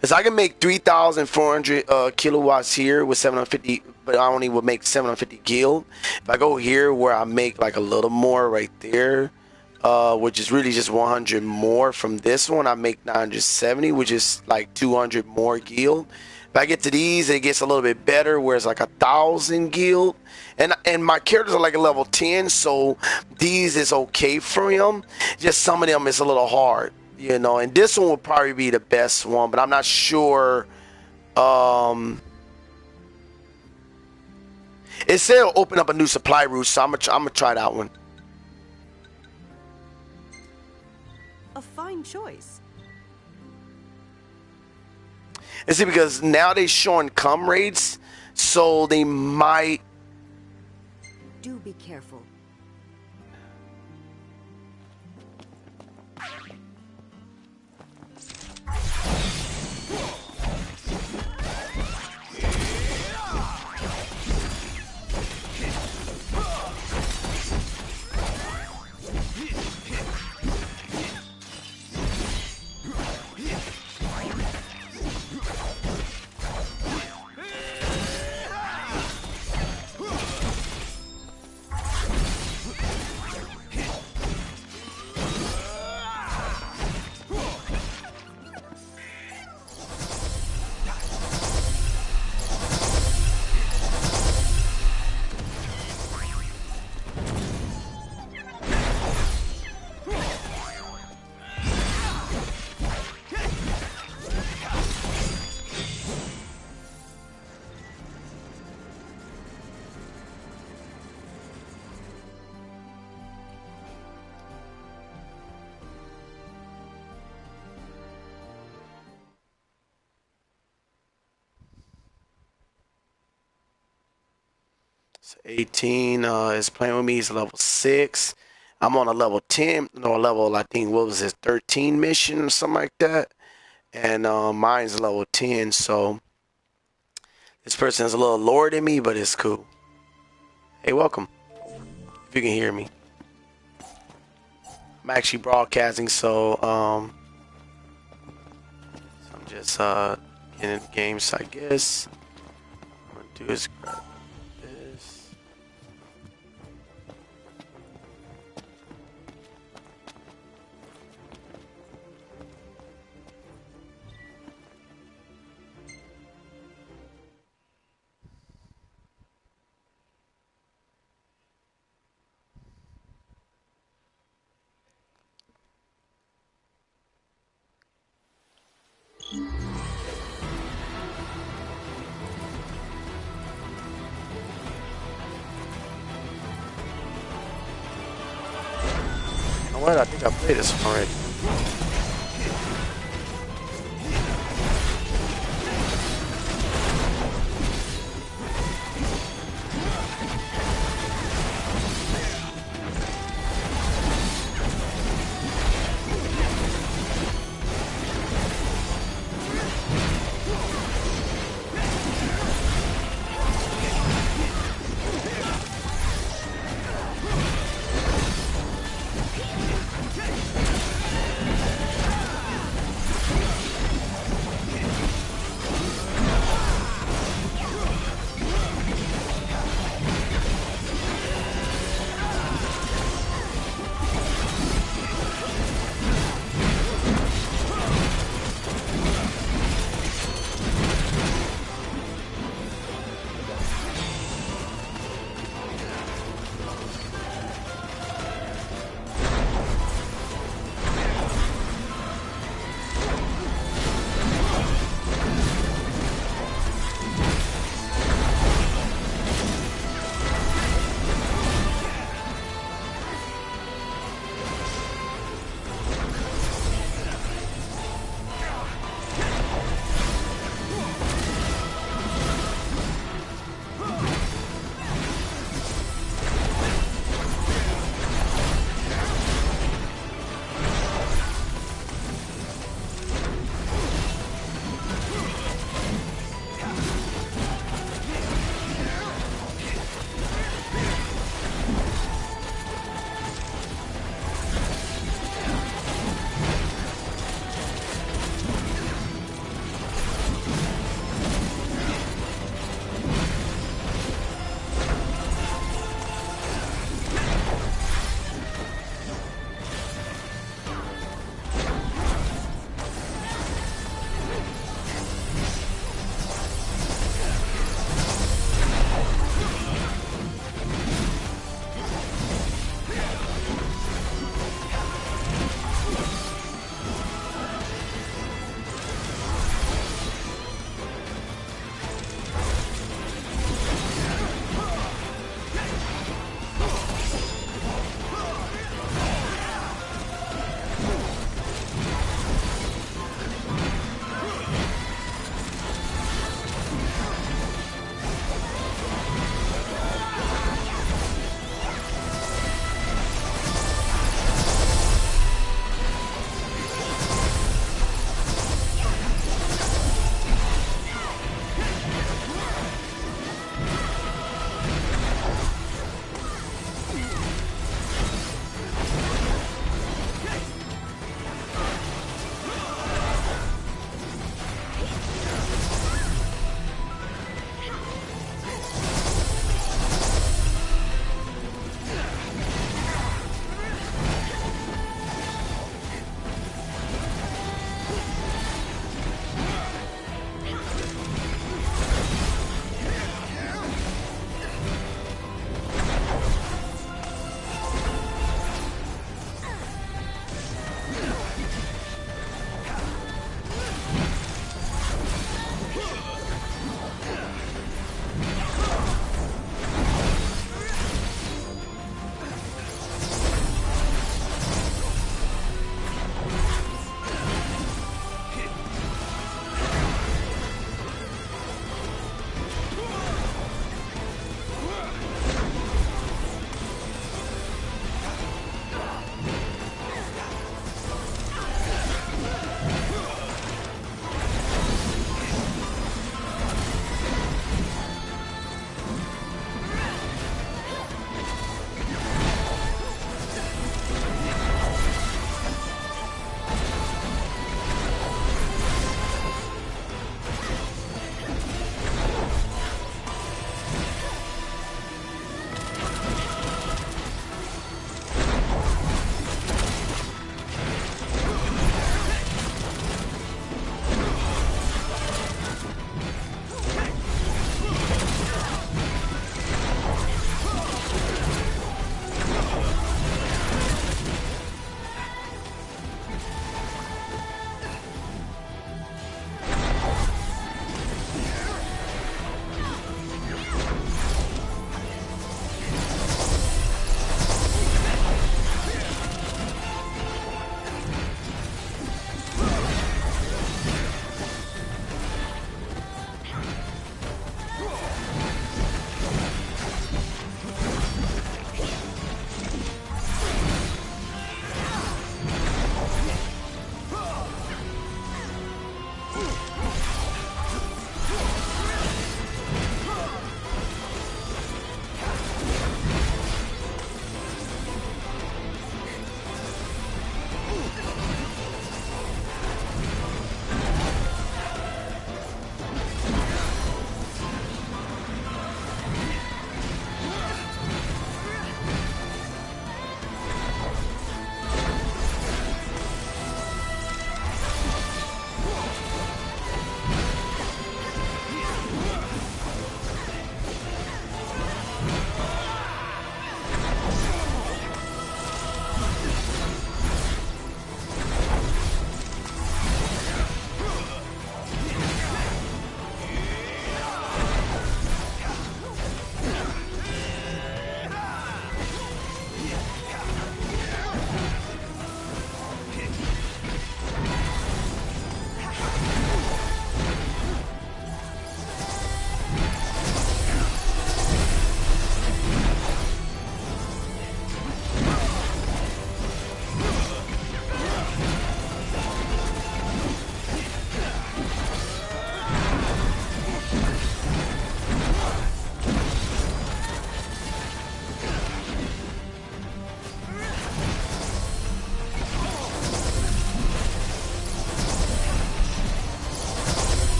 Speaker 1: Cause I can make 3,400 kilowatts here with 750, but I only would make 750 guild. If I go here where I make like a little more right there, which is really just 100 more from this one, I make 970, which is like 200 more guild. If I get to these, it gets a little bit better, where it's like 1,000 guild, and my characters are like a level 10, so these is okay for him. Just some of them is a little hard, you know. And this one will probably be the best one, but I'm not sure. It said it'll open up a new supply route, so I'm gonna try that one.
Speaker 7: A fine choice.
Speaker 1: And see, because now they're showing come rates, so they might.
Speaker 7: Do be careful.
Speaker 1: So 18 is playing with me. He's level 6. I'm on a level 10. No, a level, I think, what was his 13 mission or something like that. And mine's level 10. So this person is a little lower than me, but it's cool. Hey, welcome. If you can hear me. I'm actually broadcasting, so I'm just getting in the game, so I guess what I'm gonna do is grab this. You know what? I think I played this one already.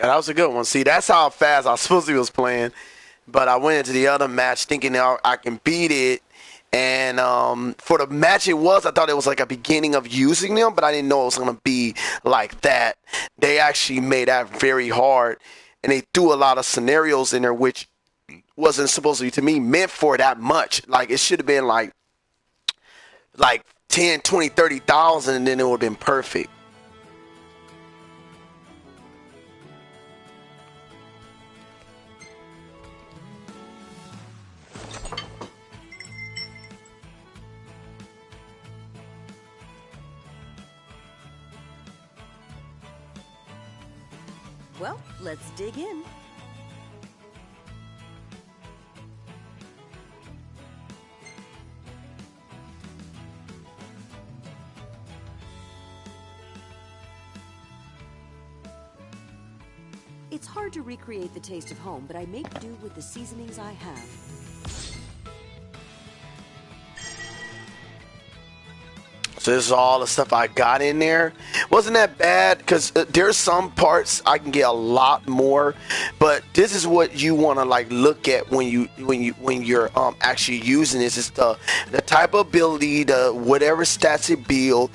Speaker 1: that was a good one. See, that's how fast I supposed to was playing. But I went into the other match thinking I can beat it. And for the match I thought it was like a beginning of using them, but I didn't know it was going to be like that. They actually made that very hard. And they threw a lot of scenarios in there, which wasn't supposed to be, to me, meant for that much. Like, it should have been like 10, 20, 30,000, and then it would have been perfect.
Speaker 7: Well, let's dig in. It's hard to recreate the taste of home, but I make do with the seasonings I have.
Speaker 1: So this is all the stuff I got in there. Wasn't that bad, because there's some parts I can get a lot more, but this is what you want to like look at when you're actually using this. Is the type of ability, the whatever stats it build.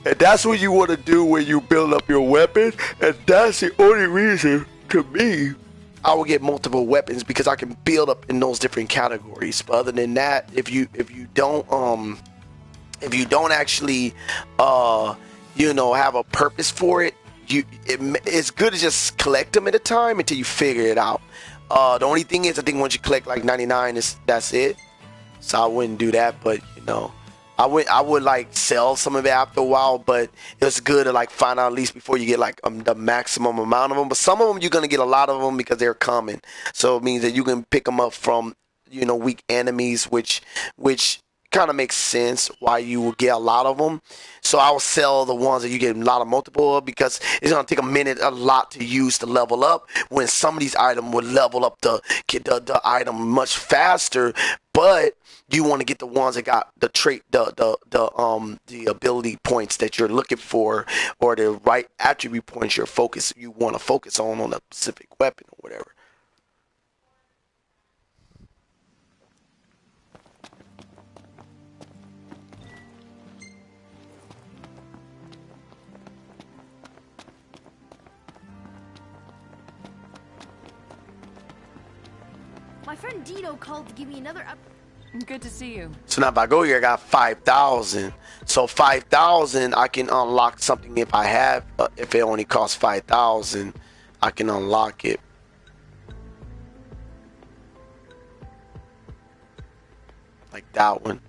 Speaker 1: And that's what you want to do when you build up your weapon. And that's the only reason, to me, I will get multiple weapons, because I can build up in those different categories. But other than that, if you don't actually have a purpose for it, it's good to just collect them at a time until you figure it out. The only thing is, I think once you collect like 99, that's it. So I wouldn't do that, but I would like sell some of it after a while, but it's good to like find out at least before you get like the maximum amount of them. But some of them you're gonna get a lot of them because they're coming, so it means that you can pick them up from weak enemies, which kind of makes sense why you will get a lot of them. So I will sell the ones that you get a lot of multiple of, because it's gonna take a lot to use to level up, when some of these items will level up the item much faster. But you want to get the ones that got the trait, the ability points that you're looking for, or the right attribute points you want to focus on a specific weapon or whatever.
Speaker 2: My friend Dino called to give me another
Speaker 3: Good to see you.
Speaker 1: So now if I go here, I got 5,000. So 5,000, I can unlock something if I have. If it only costs 5,000, I can unlock it. Like that one.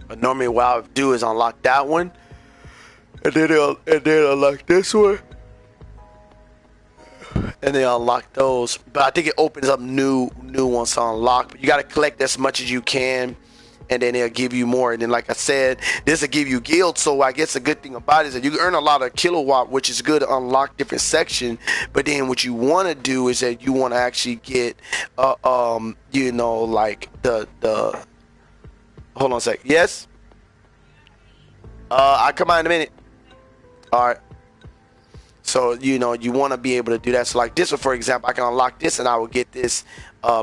Speaker 1: But normally what I would do is unlock that one, and then unlock this one, and then unlock those. But I think it opens up new ones to unlock. But you got to collect as much as you can, and then it'll give you more. And then, like I said, this will give you guild. So I guess the good thing about it is that you can earn a lot of kilowatt, which is good to unlock different sections. But then what you want to do is that you want to actually get, like the. Hold on a sec. Yes. I'll come out in a minute. All right. So, you want to be able to do that. So, like this one, for example, I can unlock this, and I will get this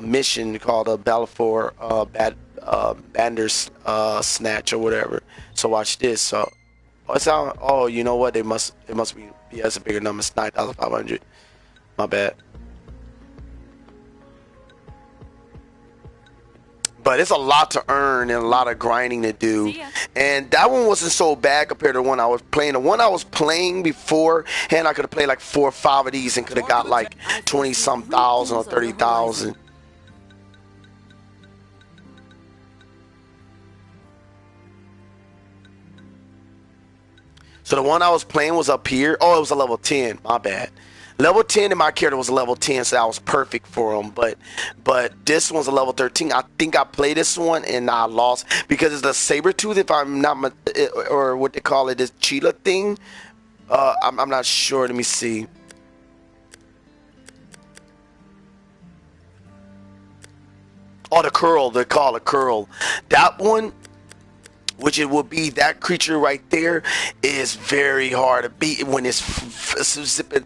Speaker 1: mission called a Balfour Bander's Snatch or whatever. So, watch this. So, you know what? It must be, yeah, it's a bigger number. It's 9,500. My bad. But it's a lot to earn and a lot of grinding to do. And that one wasn't so bad compared to the one I was playing. The one I was playing before, and I could have played like 4 or 5 of these and could have got like 20-some thousand or 30,000. So the one I was playing was up here. Oh, it was a level 10. My bad. Level 10 in my character was a level 10, so that was perfect for him. But this one's a level 13. I think I played this one and I lost because it's the saber tooth, if I'm not, or what they call it, this cheetah thing. I'm not sure. Let me see. Oh, the curl. They call it curl. That one which it will be that creature right there, is very hard to beat when it's zipping,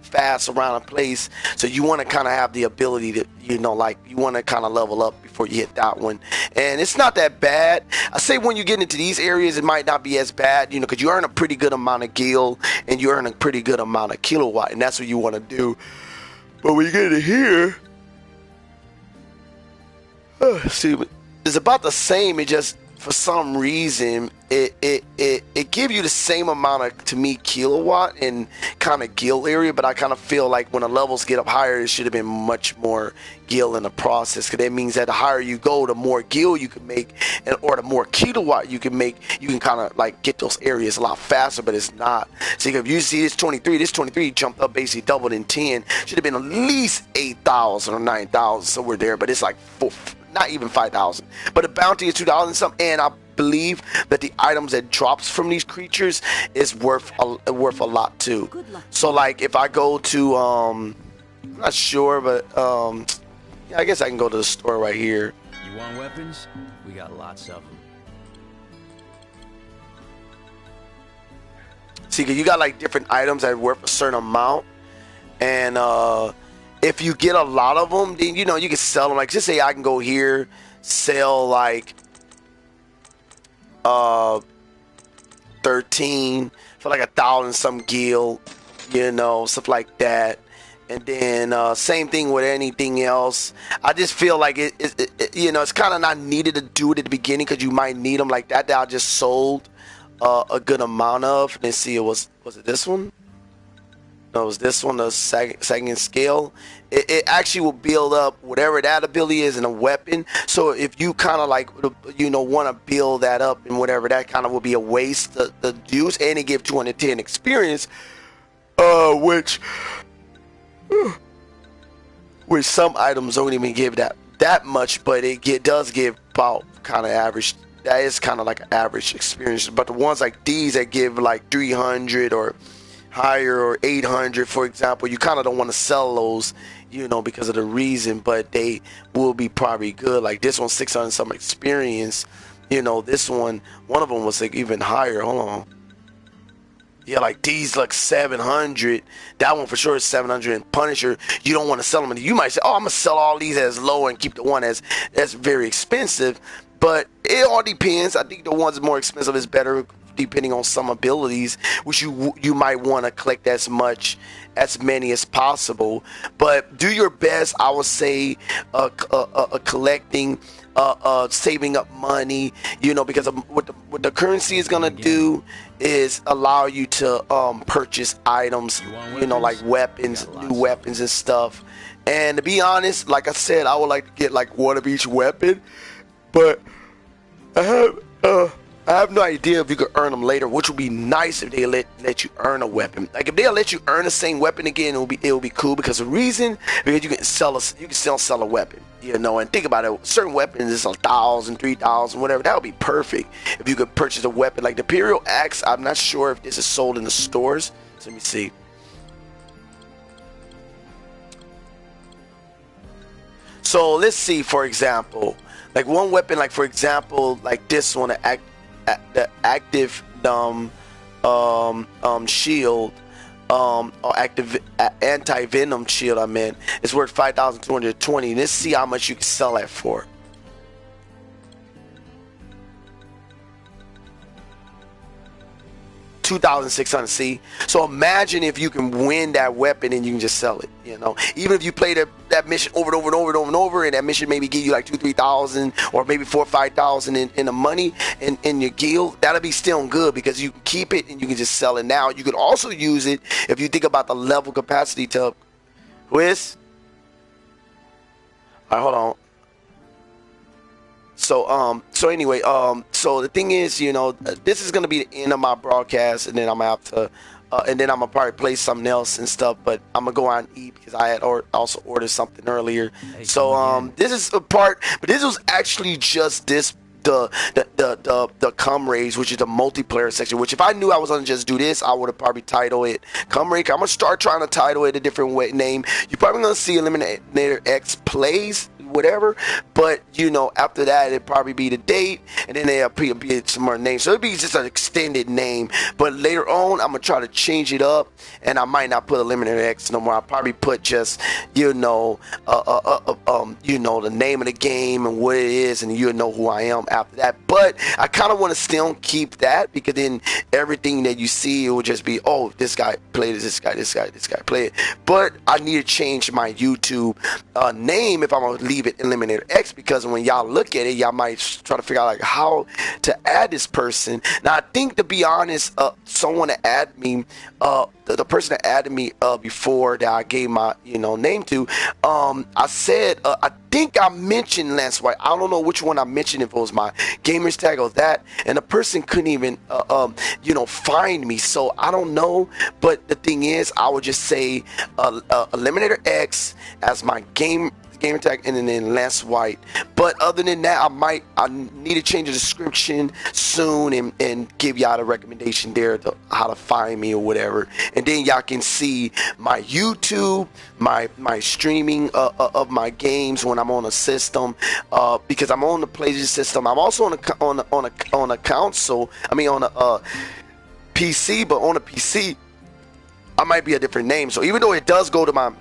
Speaker 1: fast around a place. So you want to kind of have the ability to, like you want to kind of level up before you hit that one. And it's not that bad. I say when you get into these areas, it might not be as bad, because you earn a pretty good amount of gil and you earn a pretty good amount of kilowatt, and that's what you want to do. But when you get into here, see, it's about the same. It just, for some reason, it gives you the same amount of, to me, kilowatt and kind of gil area, but I kind of feel like when the levels get up higher, it should have been much more gil in the process, because that means that the higher you go, the more gil you can make, or the more kilowatt you can make. You can kind of like get those areas a lot faster, but it's not. So if you see this 23 jumped up, basically doubled in 10. Should have been at least 8,000 or 9,000, somewhere there, but it's like not even 5,000. But the bounty is 2,000 and something, and I believe that the items that drops from these creatures is worth a lot too. So like if I go to I'm not sure, but yeah, I guess I can go to the store right here.
Speaker 6: You want weapons? We got lots of them.
Speaker 1: See, cause you got like different items that are worth a certain amount, and if you get a lot of them, then you can sell them. Like, just say I can go here, sell like 13 for like 1,000 some gil, stuff like that. And then same thing with anything else. I just feel like it's kind of not needed to do it at the beginning, because you might need them like that. That I just sold a good amount of. Let's see, was it this one? No, it was this one, the second scale. It actually will build up whatever that ability is in a weapon. So if you kind of like, want to build that up and whatever, that kind of will be a waste to use. And it give 210 experience, which some items don't even give that much, but it does give about kind of average. That is kind of like an average experience. But the ones like these that give like 300 or higher, or 800, for example, you kind of don't want to sell those, because of the reason, but they will be probably good. Like this one, 600 some experience. This one of them was like even higher. Hold on. Yeah, like these like 700. That one for sure is 700. And Punisher, you don't want to sell them. You might say, oh, I'm gonna sell all these as low and keep the one that's very expensive. But it all depends. I think the ones more expensive is better, depending on some abilities, which you might want to collect as many as possible. But do your best, I would say, collecting, saving up money, because what the currency is gonna do is allow you to purchase items, like weapons, new weapons and stuff. And to be honest, like I said, I would like to get like one of each weapon, but I have no idea if you could earn them later, which would be nice if they let you earn a weapon. Like if they'll let you earn the same weapon again, it'll be cool, because the reason, because you can still sell a weapon, and think about it, certain weapons is 1,000, 3,000, whatever. That would be perfect if you could purchase a weapon like the Imperial Axe. I'm not sure if this is sold in the stores, so let me see. So let's see, for example, like one weapon, like for example, like this one, the active shield, or active anti-venom shield, I meant, is worth 5,220. Let's see how much you can sell that for. 2,600. See, so imagine if you can win that weapon and you can just sell it. Even if you play that mission over and over, and that mission maybe give you like 2,000-3,000, or maybe 4,000 or 5,000 in the money in your guild, that'll be still good, because you can keep it and you can just sell it now. You could also use it if you think about the level capacity to Wiz. All right, hold on. So anyway, so the thing is, this is gonna be the end of my broadcast, and then I'm gonna have to, and then I'm gonna probably play something else and stuff. But I'm gonna go out and eat, because I had also ordered something earlier.
Speaker 6: Hey,
Speaker 1: so this is a part, but this was actually just the comrades, which is the multiplayer section. Which if I knew I was gonna just do this, I would have probably titled it Comrade. I'm gonna start trying to title it a different name. You're probably gonna see EliminaterX Plays, whatever. But after that, it'd probably be the date, and then there'll be some more names. So it'd be just an extended name. But later on, I'm gonna try to change it up, and I might not put EliminaterX no more. I'll probably put just the name of the game and what it is, and you'll know who I am after that. But I kind of want to still keep that, because then everything that you see, it will just be, oh, this guy played this guy played it. But I need to change my YouTube name if I'm gonna leave it EliminaterX, because when y'all look at it, y'all might try to figure out like how to add this person. Now I think, to be honest, someone that added me, the person that added me before that I gave my name to, I said I think I mentioned Lance White. I don't know which one I mentioned, if it was my gamer's tag or that, and the person couldn't even find me, so I don't know. But the thing is, I would just say EliminaterX as my gamer tag, and then Lance White. But other than that, I need to change the description soon and give y'all the recommendation there to how to find me or whatever, and then y'all can see my YouTube, my streaming of my games when I'm on a system, because I'm on the PlayStation system. I'm also on a console. I mean on a PC, but on a PC I might be a different name. So even though it does go to my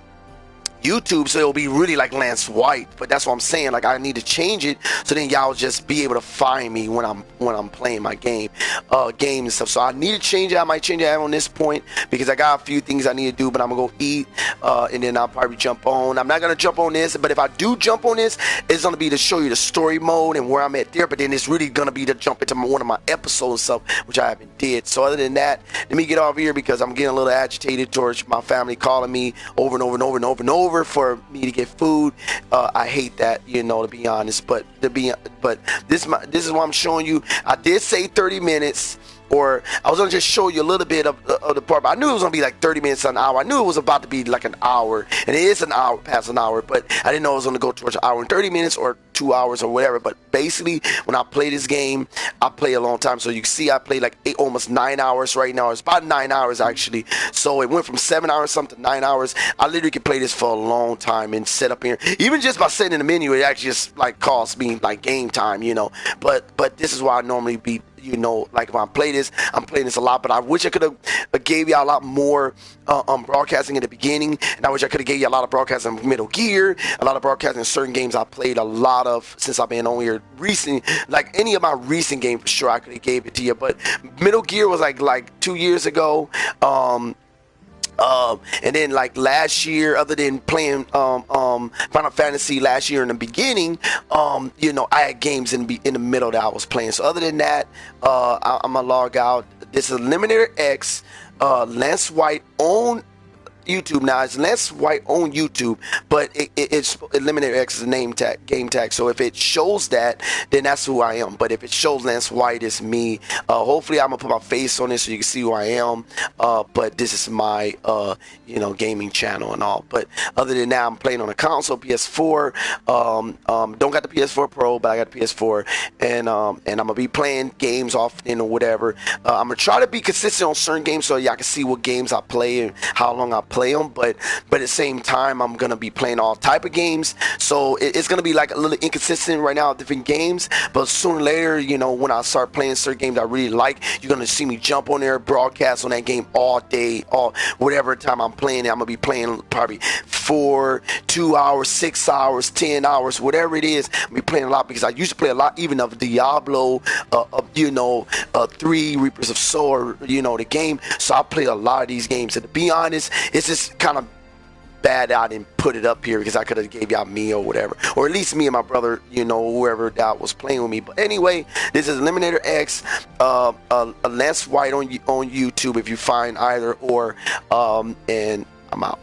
Speaker 1: YouTube, so it'll be really like Lance White, but that's what I'm saying, like I need to change it so then y'all just be able to find me when I'm playing my game and stuff. So I need to change it. I might change it on this point because I got a few things I need to do, but I'm gonna go eat and then I'll probably jump on. I'm not gonna jump on this, but if I do jump on this, it's gonna be to show you the story mode and where I'm at there, but then it's really gonna be to jump into one of my episodes and stuff, which I haven't did. So other than that, let me get off here because I'm getting a little agitated towards my family calling me over and over and over and over and over for me to get food. I hate that, to be honest. But this is what I'm showing you. I did say 30 minutes, or I was gonna just show you a little bit of the part, but I knew it was gonna be like 30 minutes, an hour. I knew it was about to be like an hour, and it is an hour, past an hour, but I didn't know it was gonna go towards an hour and 30 minutes or 2 hours or whatever. But basically, when I play this game, I play a long time. So you can see I play like almost 9 hours right now. It's about 9 hours actually. So it went from 7 hours something to 9 hours. I literally can play this for a long time and sit up here. Even just by sitting in the menu, it actually just like costs me like game time, But this is why I normally be, like if I play this, I'm playing this a lot, but I wish I could have gave you a lot more broadcasting in the beginning, and I wish I could have gave you a lot of broadcasting of Metal Gear, a lot of broadcasting in certain games I played a lot of since I've been on here recent. Like any of my recent games, for sure I could have gave it to you, but Metal Gear was like 2 years ago. And then like last year, other than playing Final Fantasy last year in the beginning, I had games in the middle that I was playing. So other than that, I'm gonna log out. This is EliminaterX, Lance White on YouTube. Now it's Lance White on YouTube, but it's EliminaterX is a game tag. So if it shows that, then that's who I am. But if it shows Lance White, it's me. Hopefully I'm gonna put my face on it so you can see who I am. But this is my gaming channel and all. But other than that, I'm playing on a console, PS4. Don't got the PS4 Pro, but I got the PS4, and I'm gonna be playing games often or whatever. I'm gonna try to be consistent on certain games so y'all can see what games I play and how long I play them, but at the same time I'm gonna be playing all type of games, so it's gonna be like a little inconsistent right now, different games, but sooner or later, when I start playing certain games I really like, you're gonna see me jump on there, broadcast on that game all day, all whatever time I'm playing it. I'm gonna be playing probably 4, 2 hours, 6 hours, 10 hours, whatever it is. I'm be playing a lot because I used to play a lot even of Diablo, 3 Reapers of Sword, the game. So I play a lot of these games, and to be honest, it's just kind of bad I didn't put it up here because I could have gave y'all me or whatever, or at least me and my brother, whoever that was playing with me. But anyway, this is EliminaterX, Lance White on YouTube if you find either, or and I'm out.